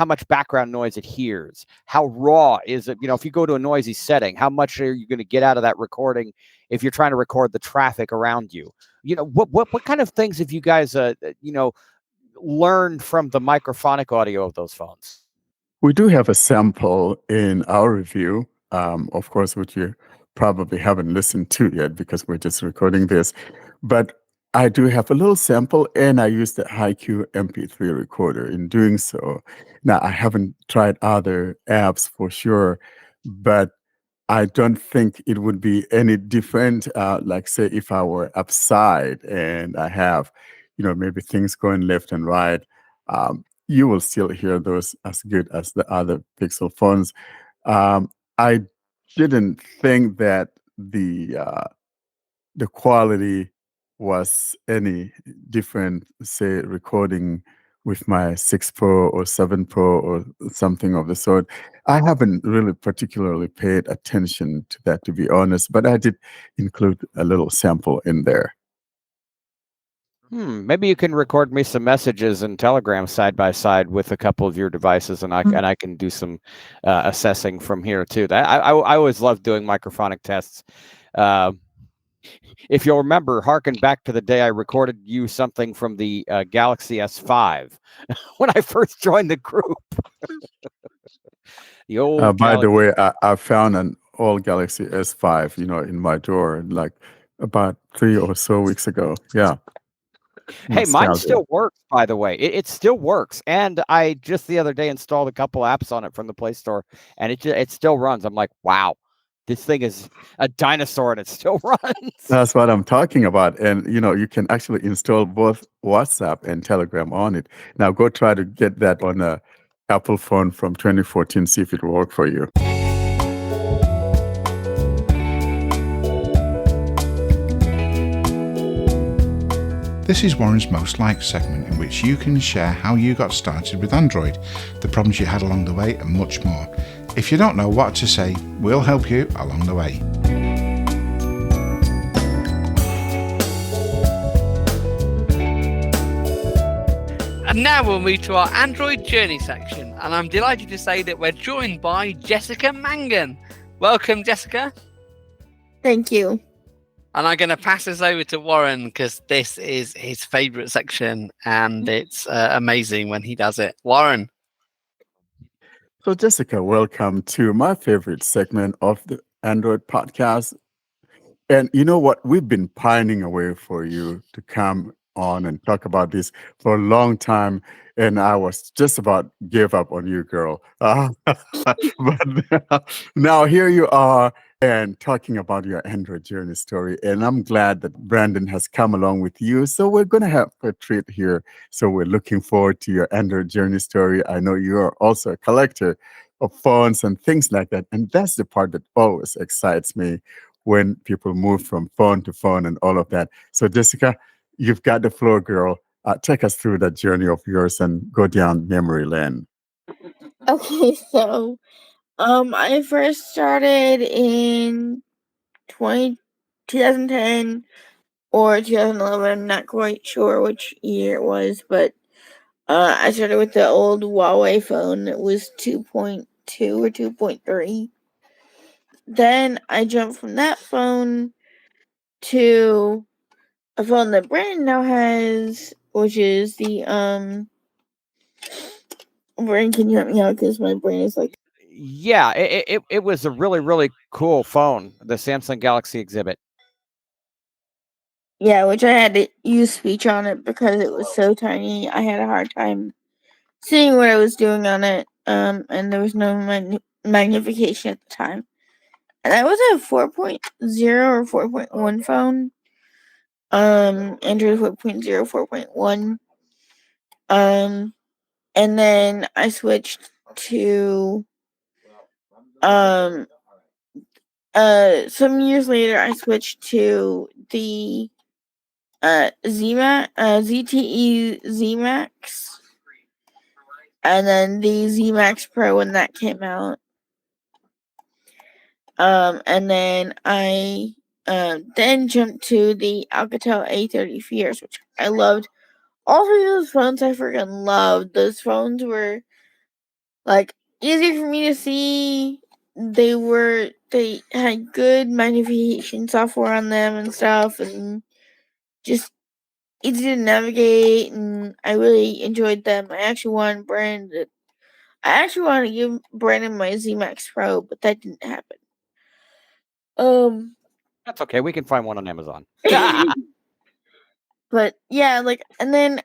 much background noise it hears, how raw is it? If you go to a noisy setting, how much are you going to get out of that recording if you're trying to record the traffic around you? What kind of things have you guys, learned from the microphonic audio of those phones?
We do have a sample in our review, of course, which you probably haven't listened to yet because we're just recording this. But I do have a little sample, and I use the HiQ MP3 recorder in doing so. Now, I haven't tried other apps for sure, but I don't think it would be any different. Like, say, if I were upside and I have, maybe things going left and right, you will still hear those as good as the other Pixel phones. I didn't think that the quality was any different, say, recording with my 6 Pro or 7 Pro or something of the sort. I haven't really particularly paid attention to that, to be honest, but I did include a little sample in there.
Maybe you can record me some messages and Telegram side by side with a couple of your devices, and I can do some assessing from here too. I always love doing microphonic tests. If you'll remember, harken back to the day I recorded you something from the Galaxy S5 when I first joined the group. The old.
By the way, I found an old Galaxy S5, in my drawer, like about 3 or so weeks ago. Yeah.
Hey, mine still works, by the way. It still works. And I just the other day installed a couple apps on it from the Play Store, and it still runs. I'm like, wow, this thing is a dinosaur and it still runs.
That's what I'm talking about. And, you can actually install both WhatsApp and Telegram on it. Now, go try to get that on a Apple phone from 2014, see if it will work for you.
This is Warren's Most Liked segment, in which you can share how you got started with Android, the problems you had along the way, and much more. If you don't know what to say, we'll help you along the way.
And now we'll move to our Android Journey section, and I'm delighted to say that we're joined by Jessica Mangan. Welcome, Jessica.
Thank you.
And I'm going to pass this over to Warren because this is his favourite section, and it's amazing when he does it. Warren.
So, Jessica, welcome to my favorite segment of the Android podcast. And you know what? We've been pining away for you to come on and talk about this for a long time. And I was just about give up on you, girl. But now here you are and talking about your Android journey story. And I'm glad that Brandon has come along with you. So we're going to have a treat here. So we're looking forward to your Android journey story. I know you are also a collector of phones and things like that. And that's the part that always excites me when people move from phone to phone and all of that. So Jessica, you've got the floor, girl. Take us through that journey of yours and go down memory lane.
Okay, so I first started in 2010 or 2011. I'm not quite sure which year it was, but I started with the old Huawei phone. It was 2.2 or 2.3. Then I jumped from that phone to a phone that Brandon now has, which is the Brandon, can you help me out because my brain is like.
Yeah, it was a really, really cool phone, the Samsung Galaxy Exhibit.
Yeah, which I had to use speech on it because it was so tiny. I had a hard time seeing what I was doing on it, and there was no magnification at the time. And that was a 4.0 or 4.1 phone. Android 4.0, 4.1. And then I switched to some years later I switched to the ZTE ZMax, and then the ZMax Pro when that came out. And then I then jumped to the Alcatel A30 Fierce, which I loved. All three of those phones I freaking loved. Those phones were like easier for me to see. They had good magnification software on them and stuff, and just easy to navigate, and I really enjoyed them. I actually wanted to give Brandon my ZMax Pro, but that didn't happen.
That's okay. We can find one on Amazon.
But yeah, and then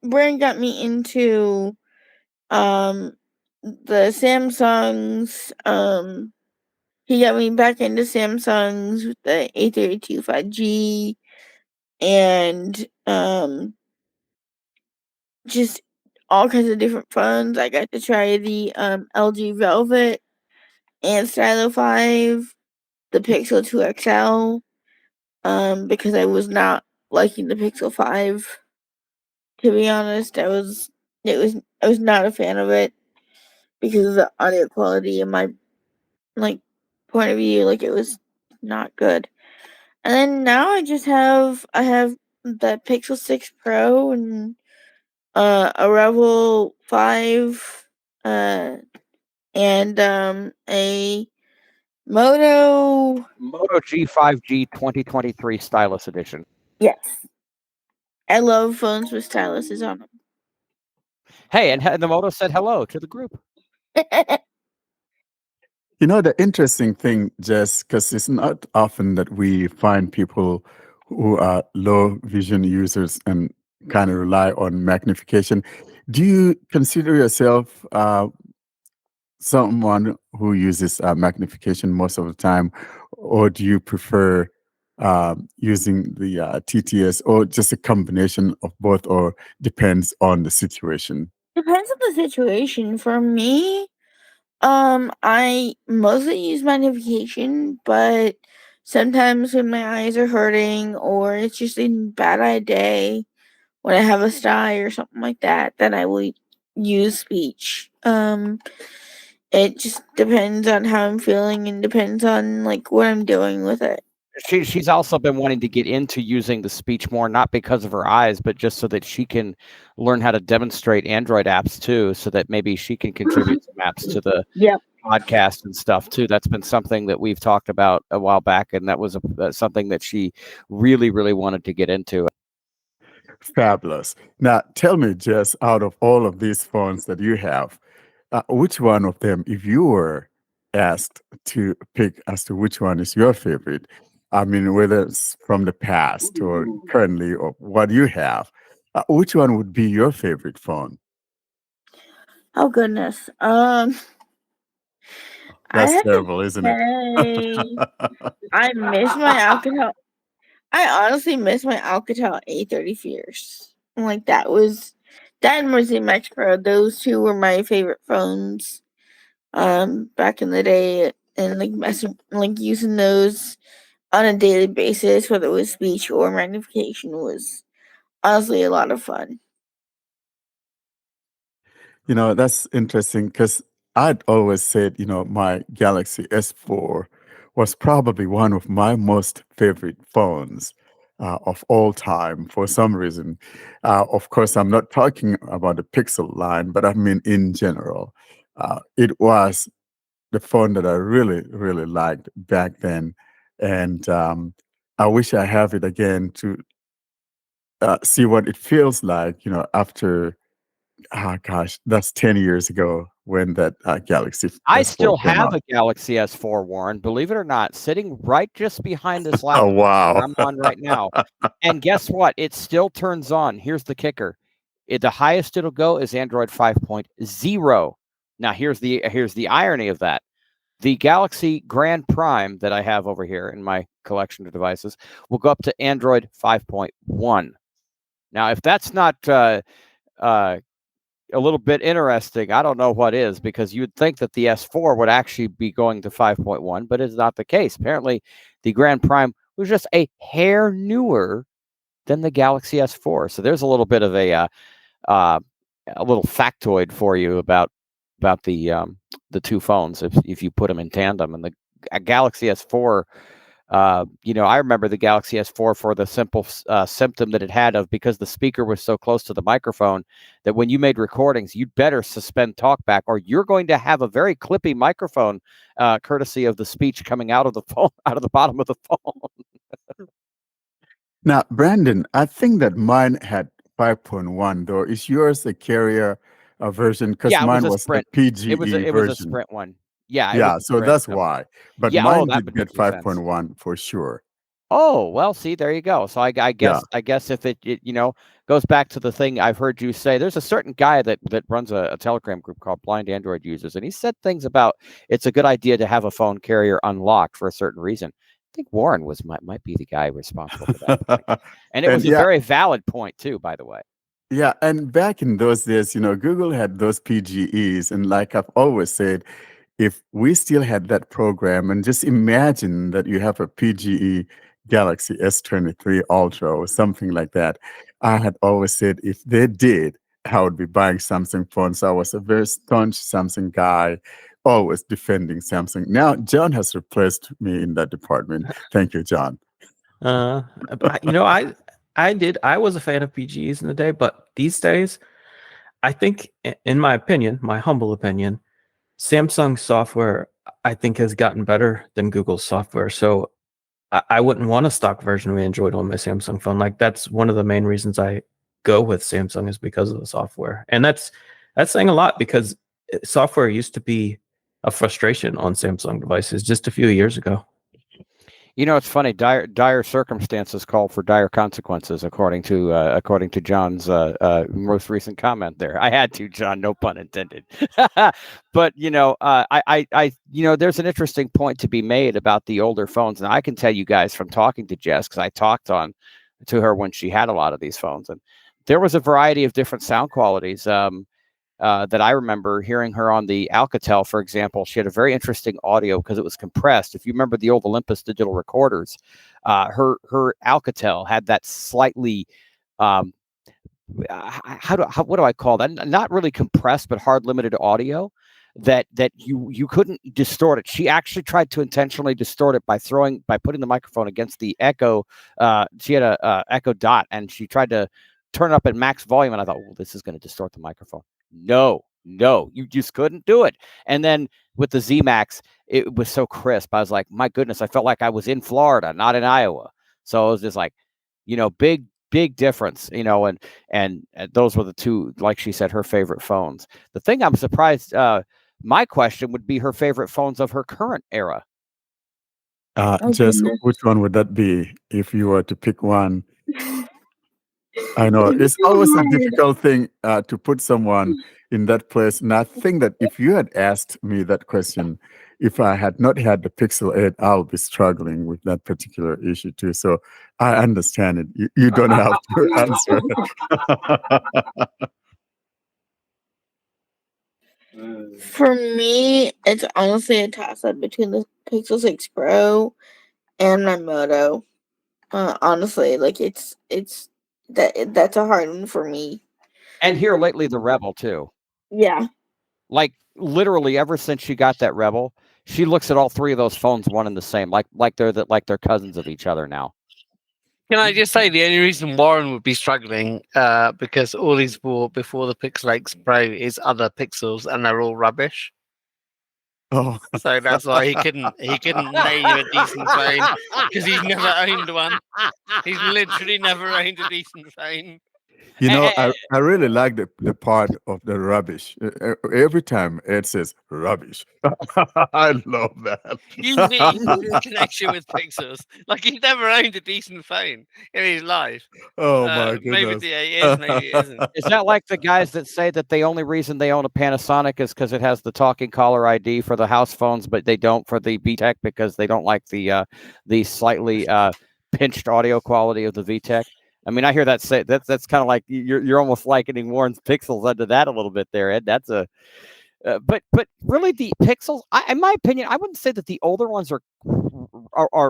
Brandon got me into the Samsungs. He got me back into Samsungs with the A32 5G and just all kinds of different phones. I got to try the LG Velvet and Stylo 5, the Pixel 2 XL, because I was not liking the Pixel 5. To be honest, I was not a fan of it because of the audio quality and my point of view. It was not good. And then now I have the Pixel 6 Pro and a Rebel 5 and a Moto
G5G 2023 Stylus Edition.
Yes. I love phones with styluses on them.
Hey, and the Moto said hello to the group.
You know, the interesting thing, Jess, because it's not often that we find people who are low vision users and kind of rely on magnification. Do you consider yourself someone who uses magnification most of the time, or do you prefer using the TTS, or just a combination of both, or depends on the situation?
Depends on the situation. For me, I mostly use magnification, but sometimes when my eyes are hurting or it's just a bad day, when I have a sty or something like that, then I will use speech. It just depends on how I'm feeling and depends on what I'm doing with it.
She's also been wanting to get into using the speech more, not because of her eyes, but just so that she can learn how to demonstrate Android apps too, so that maybe she can contribute some apps to the podcast and stuff too. That's been something that we've talked about a while back, and that was something that she really, really wanted to get into.
Fabulous. Now, tell me, Jess, out of all of these phones that you have, which one of them, if you were asked to pick as to which one is your favorite, I mean, whether it's from the past or currently or what you have, which one would be your favorite phone?
Oh goodness.
That's terrible, isn't it?
I miss my Alcatel. I honestly miss my Alcatel A30 Fierce. That and Mercy Max Pro. Those two were my favorite phones. Back in the day, and using those on a daily basis, whether it was speech or magnification, was honestly a lot of fun.
You know, that's interesting because I'd always said, my Galaxy S4 was probably one of my most favorite phones of all time for some reason. Of course, I'm not talking about the Pixel line, but I mean in general. It was the phone that I really, really liked back then. and I wish I have it again to see what it feels like, after, gosh, that's 10 years ago when that Galaxy
I
S4
still
came
have
out.
a Galaxy S4, Warren, believe it or not, sitting right just behind this
Oh,
laptop
wow.
where I'm on right now. And guess what? It still turns on. Here's the kicker. The highest it'll go is Android 5.0. Now, here's the irony of that. The Galaxy Grand Prime that I have over here in my collection of devices will go up to Android 5.1. Now, if that's not a little bit interesting, I don't know what is, because you'd think that the S4 would actually be going to 5.1, but it's not the case. Apparently, the Grand Prime was just a hair newer than the Galaxy S4. So there's a little bit of a little factoid for you about the two phones if you put them in tandem. And the Galaxy S4, I remember the Galaxy S4 for the simple symptom that it had of, because the speaker was so close to the microphone, that when you made recordings, you'd better suspend talkback, or you're going to have a very clippy microphone, courtesy of the speech coming out of the phone, out of the bottom of the phone.
Now, Brandon, I think that mine had 5.1, though. Is yours a carrier version? Because
Yeah, it was
mine
a
was the
Sprint.
PGE
It was a
version.
Sprint one. Yeah, it was
Yeah,
a
so
Sprint.
that's why. But
Yeah,
mine
that
did
would
get
make more sense.
5.1 for sure.
Oh, well, see, there you go. So I guess if it goes back to the thing I've heard you say, there's a certain guy that runs a Telegram group called Blind Android Users, and he said things about it's a good idea to have a phone carrier unlocked for a certain reason. I think Warren might be the guy responsible for that point. And it was a very valid point too, by the way.
Yeah, and back in those days, Google had those PGEs, and like I've always said, if we still had that program, and just imagine that you have a PGE Galaxy S23 Ultra or something like that. I had always said if they did, I would be buying Samsung phones. I was a very staunch Samsung guy, always defending Samsung. Now, John has replaced me in that department. Thank you, John.
I was a fan of PGEs in the day, but these days, I think, in my opinion, my humble opinion, Samsung software, I think, has gotten better than Google's software. So I wouldn't want a stock version of Android on my Samsung phone. Like, that's one of the main reasons I go with Samsung, is because of the software. And that's saying a lot, because software used to be a frustration on Samsung devices just a few years ago.
It's funny. Dire circumstances call for dire consequences, according to John's most recent comment there. I had to, John, no pun intended. But there's an interesting point to be made about the older phones, and I can tell you guys from talking to Jess, because I talked to her when she had a lot of these phones, and there was a variety of different sound qualities. That I remember hearing her on the Alcatel, for example. She had a very interesting audio because it was compressed. If you remember the old Olympus digital recorders, her Alcatel had that slightly, what do I call that? Not really compressed, but hard limited audio that you couldn't distort it. She actually tried to intentionally distort it by putting the microphone against the Echo. She had a Echo Dot, and she tried to turn it up at max volume, and I thought, well, this is going to distort the microphone. No, you just couldn't do it. And then with the Z Max, it was so crisp. I was like, my goodness, I felt like I was in Florida, not in Iowa. So it was just like, big difference, and those were the two, like she said, her favorite phones. The thing I'm surprised, my question would be her favorite phones of her current era.
Jess, which one would that be if you were to pick one? I know it's always a difficult thing to put someone in that place. And I think that if you had asked me that question, if I had not had the Pixel 8, I'll be struggling with that particular issue too. So I understand it. You don't have to answer.
For me, it's honestly a toss-up between the Pixel 6 Pro and my Moto. Honestly, like that's a hard one for me.
And here lately, the Rebel too.
Yeah.
Like literally, ever since she got that Rebel, she looks at all three of those phones one and the same, like they're cousins of each other now.
Can I just say the only reason Warren would be struggling because all he's bought before the Pixel 8 Pro is other Pixels, and they're all rubbish.
Oh,
So that's why he couldn't name a decent phone because he's never owned one. He's literally never owned a decent phone.
you know, I really like the part of the rubbish. Every time Ed says rubbish, I love that.
Usually in connection with Pixels. Like he's never owned a decent phone in his life.
Oh my
Maybe
goodness.
it is, maybe it isn't.
Is that like the guys that say that the only reason they own a Panasonic is because it has the talking caller ID for the house phones, but they don't for the VTech because they don't like the slightly pinched audio quality of the VTech? I mean, I hear that say that's kind of like you're almost likening Warren's Pixels under that a little bit there, Ed. That's a but really the Pixels, in my opinion, I wouldn't say that the older ones are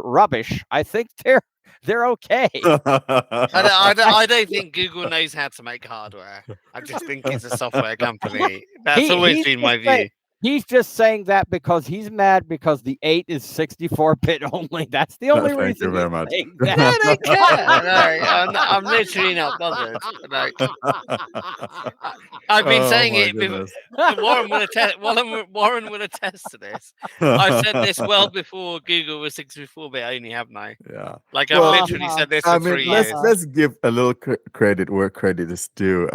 rubbish. I think they're okay.
I don't think Google knows how to make hardware. I just think it's a software company. That's always been my view.
He's just saying that because he's mad because the 8 is 64-bit only. That's the only reason.
Thank you very much.
I don't care. No, I'm literally not bothered. Like, I've been saying it before. Warren will attest to this. I've said this well before Google was 64-bit only, haven't I?
Yeah.
Like I've literally said this for 3 years.
Let's give a little credit where credit is due.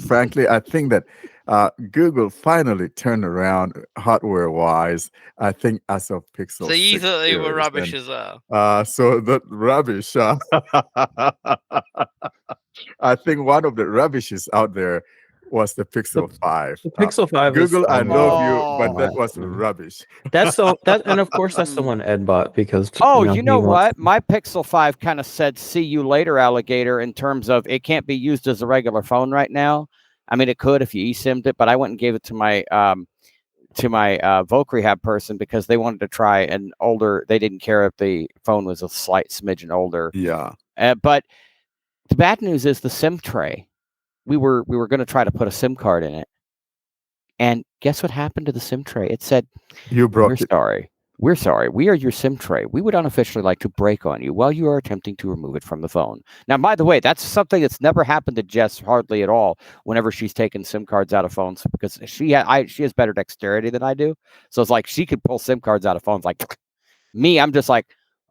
Frankly, I think that Google finally turned around hardware-wise. I think as of Pixel.
So you thought they were rubbish as well?
So the rubbish. I think one of the rubbishes out there was the Pixel 5.
The Pixel 5.
Google, I love you, but that was rubbish.
And of course that's the one Ed bought because.
You know what? My Pixel 5 kind of said "See you later, alligator" in terms of it can't be used as a regular phone right now. I mean, it could if you eSIM'd it, but I went and gave it to my Voc Rehab person because they wanted to try an older. They didn't care if the phone was a slight smidgen older.
Yeah.
But the bad news is the SIM tray. We were going to try to put a SIM card in it, and guess what happened to the SIM tray? It said,
"You broke it.
Sorry. We're sorry. We are your SIM tray. We would unofficially like to break on you while you are attempting to remove it from the phone." Now, by the way, that's something that's never happened to Jess hardly at all whenever she's taken SIM cards out of phones because she has better dexterity than I do. So it's like she could pull SIM cards out of phones. Like me, I'm just like,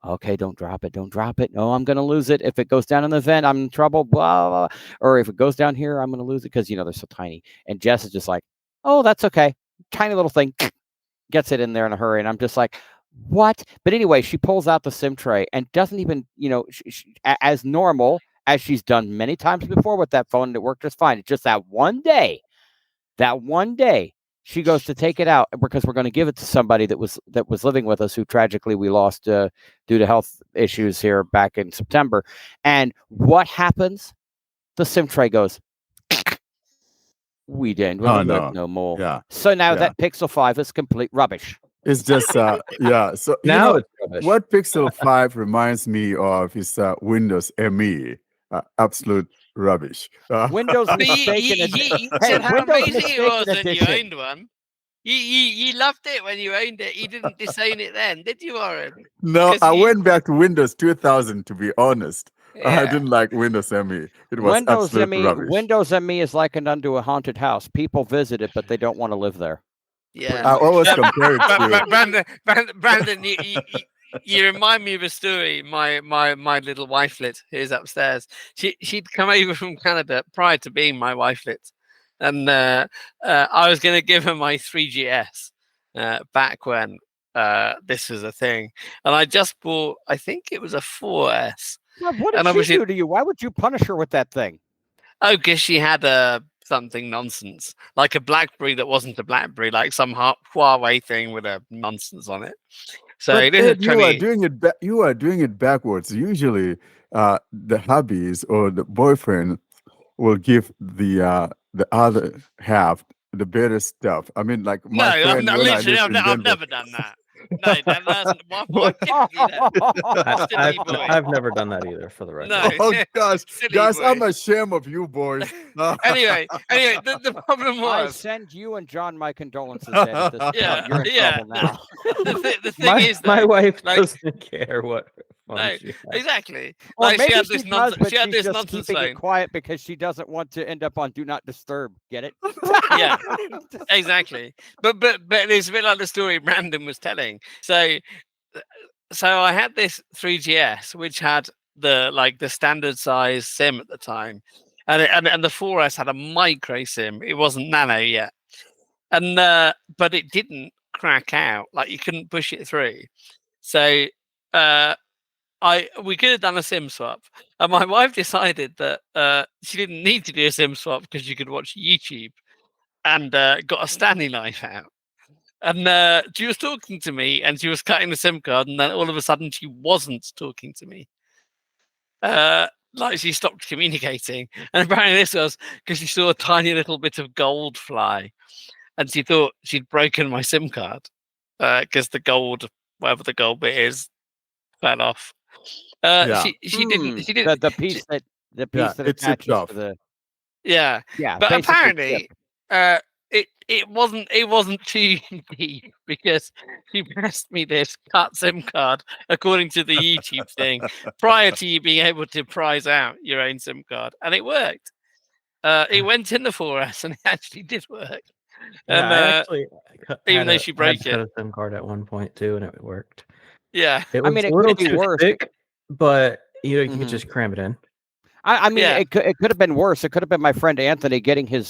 okay, don't drop it. Don't drop it. No, I'm going to lose it. If it goes down in the vent, I'm in trouble. Blah, blah. Or if it goes down here, I'm going to lose it because, they're so tiny. And Jess is just like, oh, that's okay. Tiny little thing. Gets it in there in a hurry, and I'm just like, what? But anyway, she pulls out the SIM tray and doesn't even, as normal as she's done many times before with that phone, and it worked just fine. It's just that one day, she goes to take it out because we're going to give it to somebody that was living with us who tragically we lost due to health issues here back in September. And what happens? The SIM tray goes. We didn't. No more.
Yeah.
So now that Pixel 5 is complete rubbish.
It's just So
now it's rubbish.
What Pixel 5 reminds me of is Windows ME. Absolute rubbish.
Windows mistaken.
You said how amazing it was when you owned one. You loved it when you owned it. You didn't disown it then, did you, Warren?
No, I went back to Windows 2000 to be honest. Yeah. I didn't like Windows ME. It was absolute rubbish.
Windows ME is likened unto a haunted house. People visit it, but they don't want to live there.
Yeah,
I always compare it to
Brandon. You remind me of a story. My little wifelet who's upstairs. She'd come over from Canada prior to being my wifelet, and I was going to give her my 3GS back when this was a thing, and I just bought. I think it was a 4S.
What did she do to you? Why would you punish her with that thing?
Oh, because she had something nonsense, like a BlackBerry that wasn't a BlackBerry, like some Huawei thing with a nonsense on it. So
Ed, you are doing it backwards. Usually, the hubbies or the boyfriend will give the other half the better stuff. I mean, like my friend.
I've never done that. No,
I've never done that either, for the record.
No.
Oh gosh, guys, I'm ashamed of you boys.
Anyway, the problem was
I send you and John my condolences. Ed, at this point. You're in trouble now.
The thing is,
my wife doesn't care what
phone
No,
she has.
exactly.
Or
Like
maybe
she had
she
this
does,
nonsense.
but
She had
she's
this
just
nonsense
keeping it
phone.
quiet because she doesn't want to end up on Do Not Disturb. Get it?
Yeah, exactly. But it's a bit like the story Brandon was telling. So I had this 3GS which had the standard size SIM at the time, and the 4S had a micro SIM. It wasn't nano yet, and but it didn't crack out. Like you couldn't push it through. So we could have done a SIM swap, and my wife decided that she didn't need to do a SIM swap because she could watch YouTube, and got a Stanley knife out. And she was talking to me, and she was cutting the SIM card, and then all of a sudden she wasn't talking to me. Like she stopped communicating, and apparently this was because she saw a tiny little bit of gold fly, and she thought she'd broken my SIM card because the gold, whatever the gold bit is, fell off.
Yeah.
She didn't.
The piece that
Yeah, it chipped
attaches
off.
to the
Yeah,
yeah.
but
basically
apparently,
chipped.
it wasn't too deep because she pressed me this cut SIM card according to the YouTube thing prior to you being able to prize out your own SIM card, and it worked. It went in the 4S, and it actually did work.
Yeah,
And
I actually
even though she
had
broke
to cut
it,
a SIM card at one point too, and it worked.
yeah,
It
I
was
mean,
a
it could
little
be
too
worse.
thick, but you
Mhm.
could just cram it in.
I mean,
Yeah.
it could have been worse. It could have been my friend Anthony getting his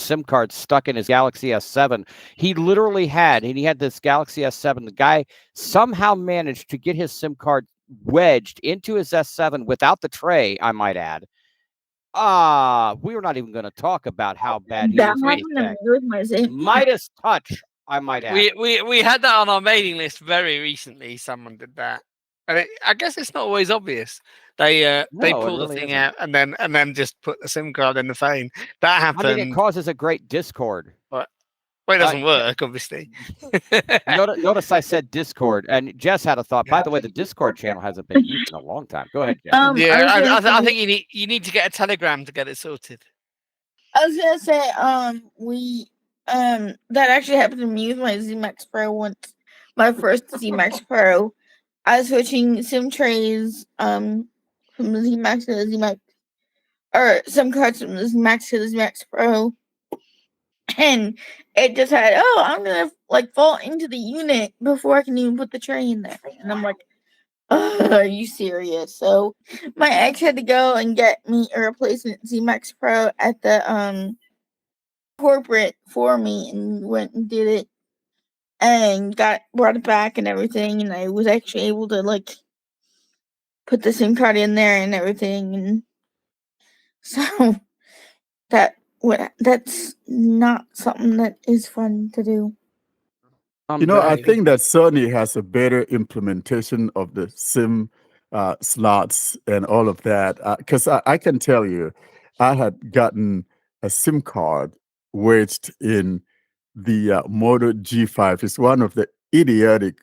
SIM card stuck in his Galaxy S7. He literally had this Galaxy S7. The guy somehow managed to get his SIM card wedged into his S7 without the tray, I might add. We were not even going to talk about how bad he
That
was.
happened to me with my SIM.
Midas touch, I might add.
we had that on our mailing list very recently. Someone did that, and I guess it's not always obvious. They
No, it
pull the
really
thing
isn't.
out and then just put the SIM card in the phone. That
I
happened.
mean, it causes a great discord.
Well, it doesn't work, obviously.
Notice I said Discord, and Jess had a thought. By the way, the Discord channel hasn't been used in a long time. Go ahead, Jess.
Yeah,
I was gonna
I
say-
think you need to get a Telegram to get it sorted.
I was gonna say, that actually happened to me with my ZMAX Pro once. My first ZMAX Pro, I was switching SIM trays, from the ZMAX to the ZMAX, or SIM cards from the ZMAX to the ZMAX Pro, and it just had, I'm gonna fall into the unit before I can even put the tray in there, and I'm like, are you serious? So my ex had to go and get me a replacement ZMAX Pro at the corporate for me, and went and did it and brought it back and everything, and I was actually able to put the SIM card in there and everything, and so that's not something that is fun to do.
I think that Sony has a better implementation of the SIM slots and all of that. Because I can tell you, I had gotten a SIM card wedged in the Moto G5. It's one of the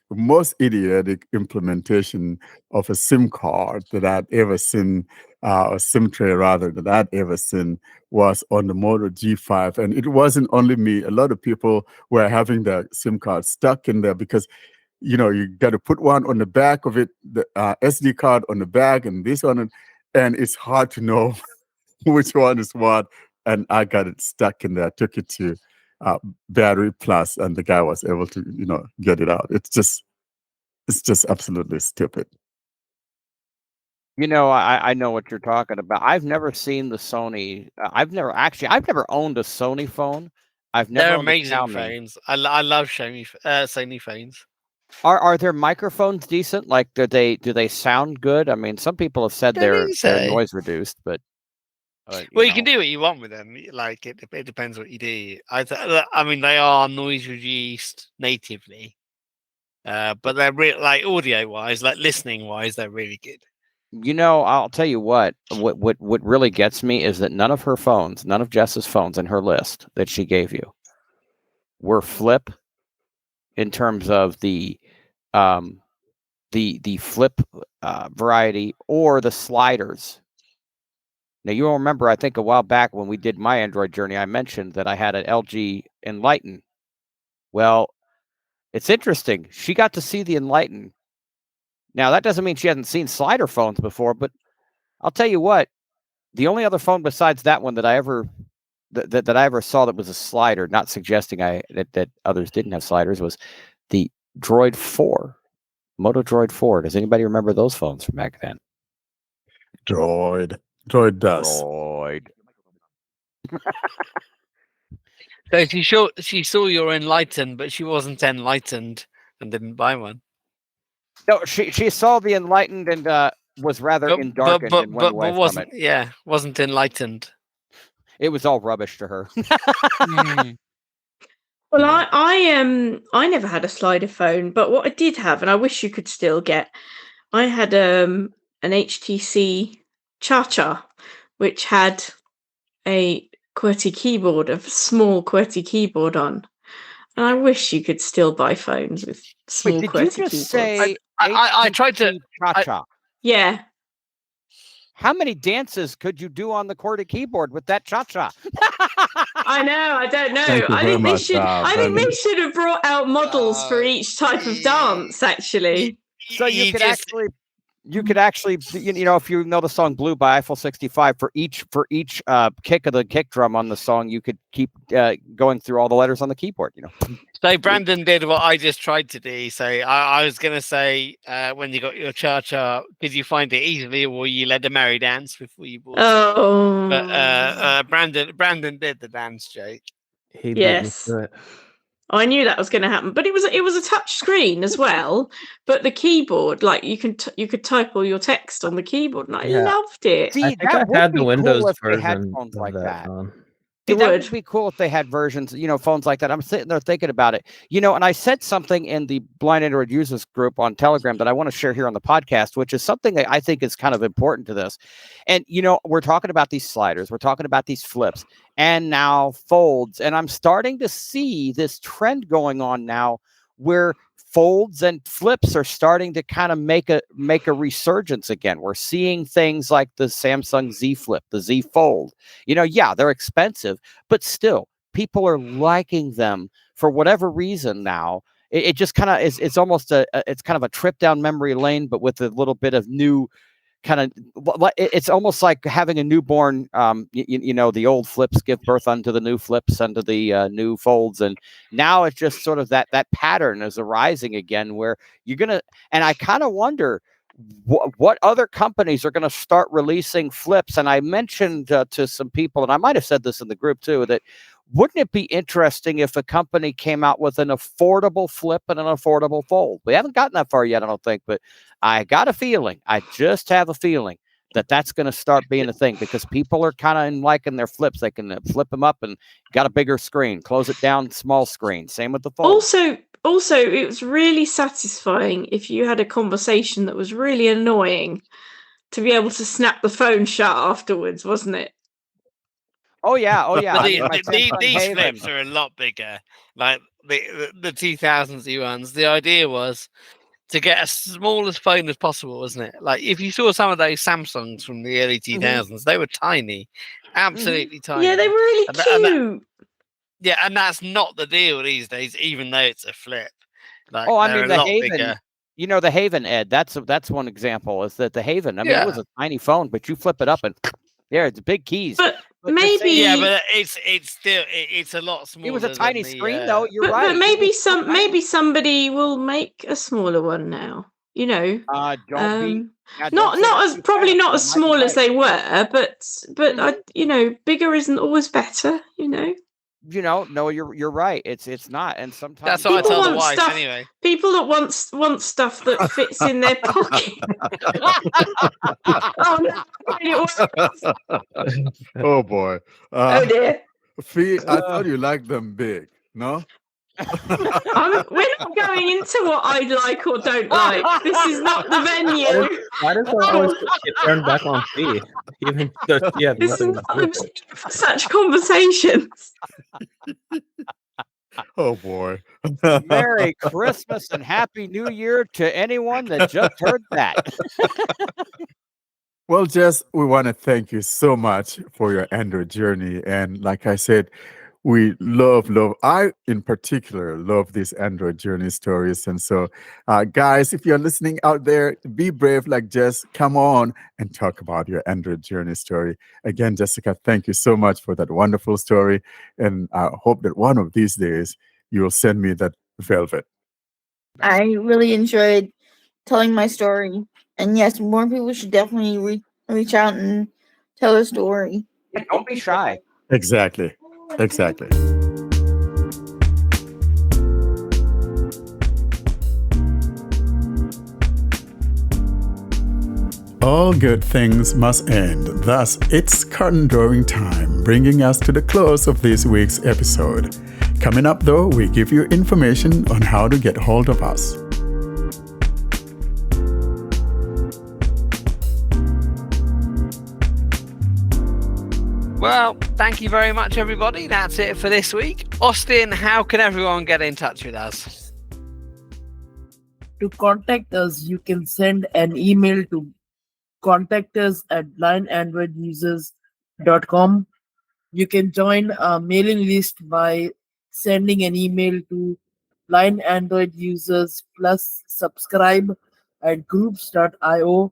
most idiotic implementation of a SIM card that I'd ever seen, or SIM tray rather, that I'd ever seen, was on the Moto G5. And it wasn't only me. A lot of people were having their SIM card stuck in there because, you got to put one on the back of it, the SD card on the back, and this one, and it's hard to know which one is what. And I got it stuck in there. I took it to Battery Plus, and the guy was able to, get it out. It's just absolutely stupid.
I know what you're talking about. I've never seen the Sony. I've never owned a Sony phone. I've never.
They're
owned a
amazing
Xiaomi.
phones. I love Sony phones.
Are their microphones decent? Like, do they sound good? I mean, some people have said they're noise reduced, but
you can do what you want with them. Like it depends what you do. I mean, they are noise reduced natively, but they're audio wise, listening wise, they're really good.
I'll tell you what really gets me is that none of Jess's phones in her list that she gave you were flip in terms of the flip variety or the sliders. Now, you'll remember, I think a while back when we did my Android journey, I mentioned that I had an LG Enlighten. Well, it's interesting. She got to see the Enlighten Now, that doesn't mean she hasn't seen slider phones before, but I'll tell you what, the only other phone besides that one that I ever saw that was a slider, not suggesting that others didn't have sliders, was the Droid 4, Moto Droid 4. Does anybody remember those phones from back then?
Droid does.
Droid.
So she saw you're enlightened, but she wasn't enlightened and didn't buy one.
No, she saw the enlightened and was rather darkened and went away from it.
Wasn't enlightened.
It was all rubbish to her.
Well, I never had a slider phone, but what I did have, and I wish you could still get, I had an HTC Cha-Cha, which had a QWERTY keyboard, a small QWERTY keyboard on. And I wish you could still buy phones with small
Wait, did
QWERTY
you just
keyboards.
say
I tried to
Cha-Cha?
Yeah.
How many dances could you do on the QWERTY keyboard with that Cha-Cha?
I know. I don't know.
Thank you
I
very
think they
much,
should. I think
Brendan.
they should have brought out models for each type of dance. Actually,
So you could actually, you know, if you know the song "Blue" by Eiffel 65, for each kick of the kick drum on the song, you could keep going through all the letters on the keyboard. You know.
So Brandon did what I just tried to do. So I was going to say, when you got your Cha-Cha, did you find it easily, or you led a merry dance before you bought it?
Oh.
But Brandon did the dance, Jake.
He
Yes.
beat me to it.
I knew that was going to happen, but it was a touch screen as well. But the keyboard, like you could type all your text on the keyboard, and I loved it.
See,
I think
that
I
would
had
be
the Windows
cool if they had
version
phones
of
like that.
phone.
See,
It
that
would.
would be cool if they had versions, you know, phones like that. I'm sitting there thinking about it, you know, and I said something in the Blind Android Users group on Telegram that I want to share here on the podcast, which is something that I think is kind of important to this. And, you know, we're talking about these sliders, we're talking about these flips, and now folds. And I'm starting to see this trend going on now where folds and flips are starting to kind of make a resurgence again. We're seeing things like the Samsung Z Flip, the Z Fold. You know, yeah, they're expensive, but still, people are liking them for whatever reason now. It just kind of is. It's almost it's kind of a trip down memory lane, but with a little bit of new kind of. It's almost like having a newborn. You know, the old flips give birth unto the new flips, unto the new folds, and now it's just sort of that pattern is arising again, where you're gonna. And I kind of wonder what other companies are going to start releasing flips. And I mentioned to some people, and I might have said this in the group too, that wouldn't it be interesting if a company came out with an affordable flip and an affordable fold? We haven't gotten that far yet, I don't think, but I got a feeling, I just have a feeling that that's going to start being a thing, because people are kind of liking their flips. They can flip them up and got a bigger screen, close it down, small screen. Same with the fold.
Also, it was really satisfying if you had a conversation that was really annoying to be able to snap the phone shut afterwards, wasn't it?
Oh yeah.
These flips are a lot bigger. Like the 2000s ones. The idea was to get as small as phone as possible, wasn't it? Like if you saw some of those Samsungs from the early 2000s, they were tiny, absolutely tiny.
Yeah, they were really cute.
Yeah, and that's not the deal these days, even though it's a flip. Like,
I mean, the Haven,
bigger.
You know, the Haven, Ed, that's one example, is that the Haven, I mean, it was a tiny phone, but you flip it up and there, it's big keys.
But maybe...
Yeah, but it's still, it's a lot smaller.
It was a tiny screen, though, you're right.
But maybe somebody will make a smaller one now, you know. Probably not as small as they were, but you know, bigger isn't always better, you know.
You know, no, you're right. It's not, and sometimes
that's what I tell the wife anyway.
People that want stuff that fits in their pocket.
Oh boy!
Oh dear!
Fee, I thought you liked them big. No.
We're not going into what I like or don't like. This is not the venue.
Why does that always get turned back on Fee? Even though
this is not the venue for such conversations.
Oh boy!
Merry Christmas and Happy New Year to anyone that just heard that.
Well, Jess, we want to thank you so much for your Android journey, and like I said, we love. I, in particular, love these Android journey stories. And so, guys, if you're listening out there, be brave like Jess. Come on and talk about your Android journey story. Again, Jessica, thank you so much for that wonderful story. And I hope that one of these days you will send me that velvet.
I really enjoyed telling my story. And yes, more people should definitely reach out and tell their story.
Don't be shy.
Exactly. All good things must end. Thus, it's curtain drawing time, bringing us to the close of this week's episode. Coming up, though, we give you information on how to get hold of us.
Well, thank you very much, everybody. That's it for this week. Austin, how can everyone get in touch with us?
To contact us, you can send an email to contactus@blindandroidusers.com. You can join our mailing list by sending an email to blind Android users plus subscribe@groups.io.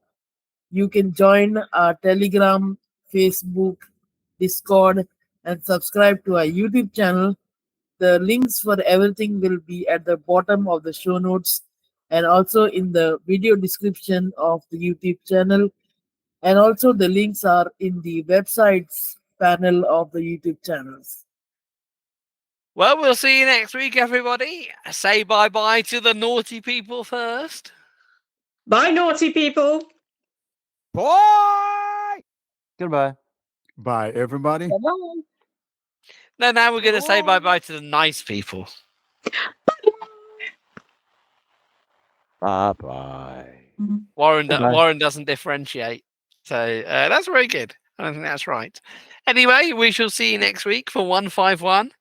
You can join our Telegram, Facebook, Discord, and subscribe to our YouTube channel. The links for everything will be at the bottom of the show notes and also in the video description of the YouTube channel. And also the links are in the websites panel of the YouTube channels.
Well, we'll see you next week, everybody. Say bye-bye to the naughty people first.
Bye, naughty people.
Bye.
Goodbye.
Bye, everybody.
Bye-bye.
No, now we're going to say bye-bye to the nice people.
Bye-bye.
Warren
Goodbye.
doesn't differentiate. So that's very good. I don't think that's right. Anyway, we shall see you next week for 151.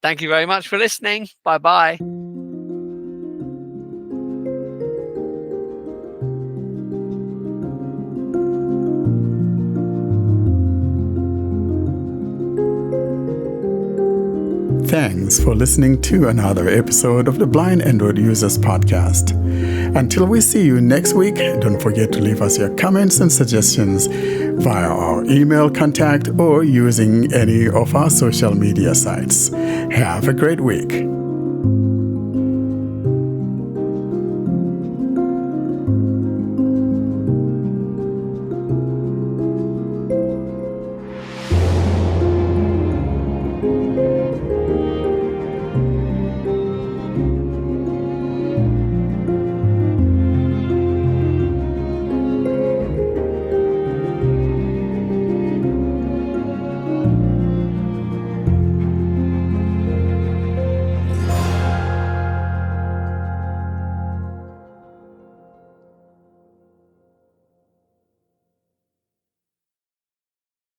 Thank you very much for listening. Bye-bye.
Thanks for listening to another episode of the Blind Android Users Podcast. Until we see you next week, don't forget to leave us your comments and suggestions via our email contact or using any of our social media sites. Have a great week.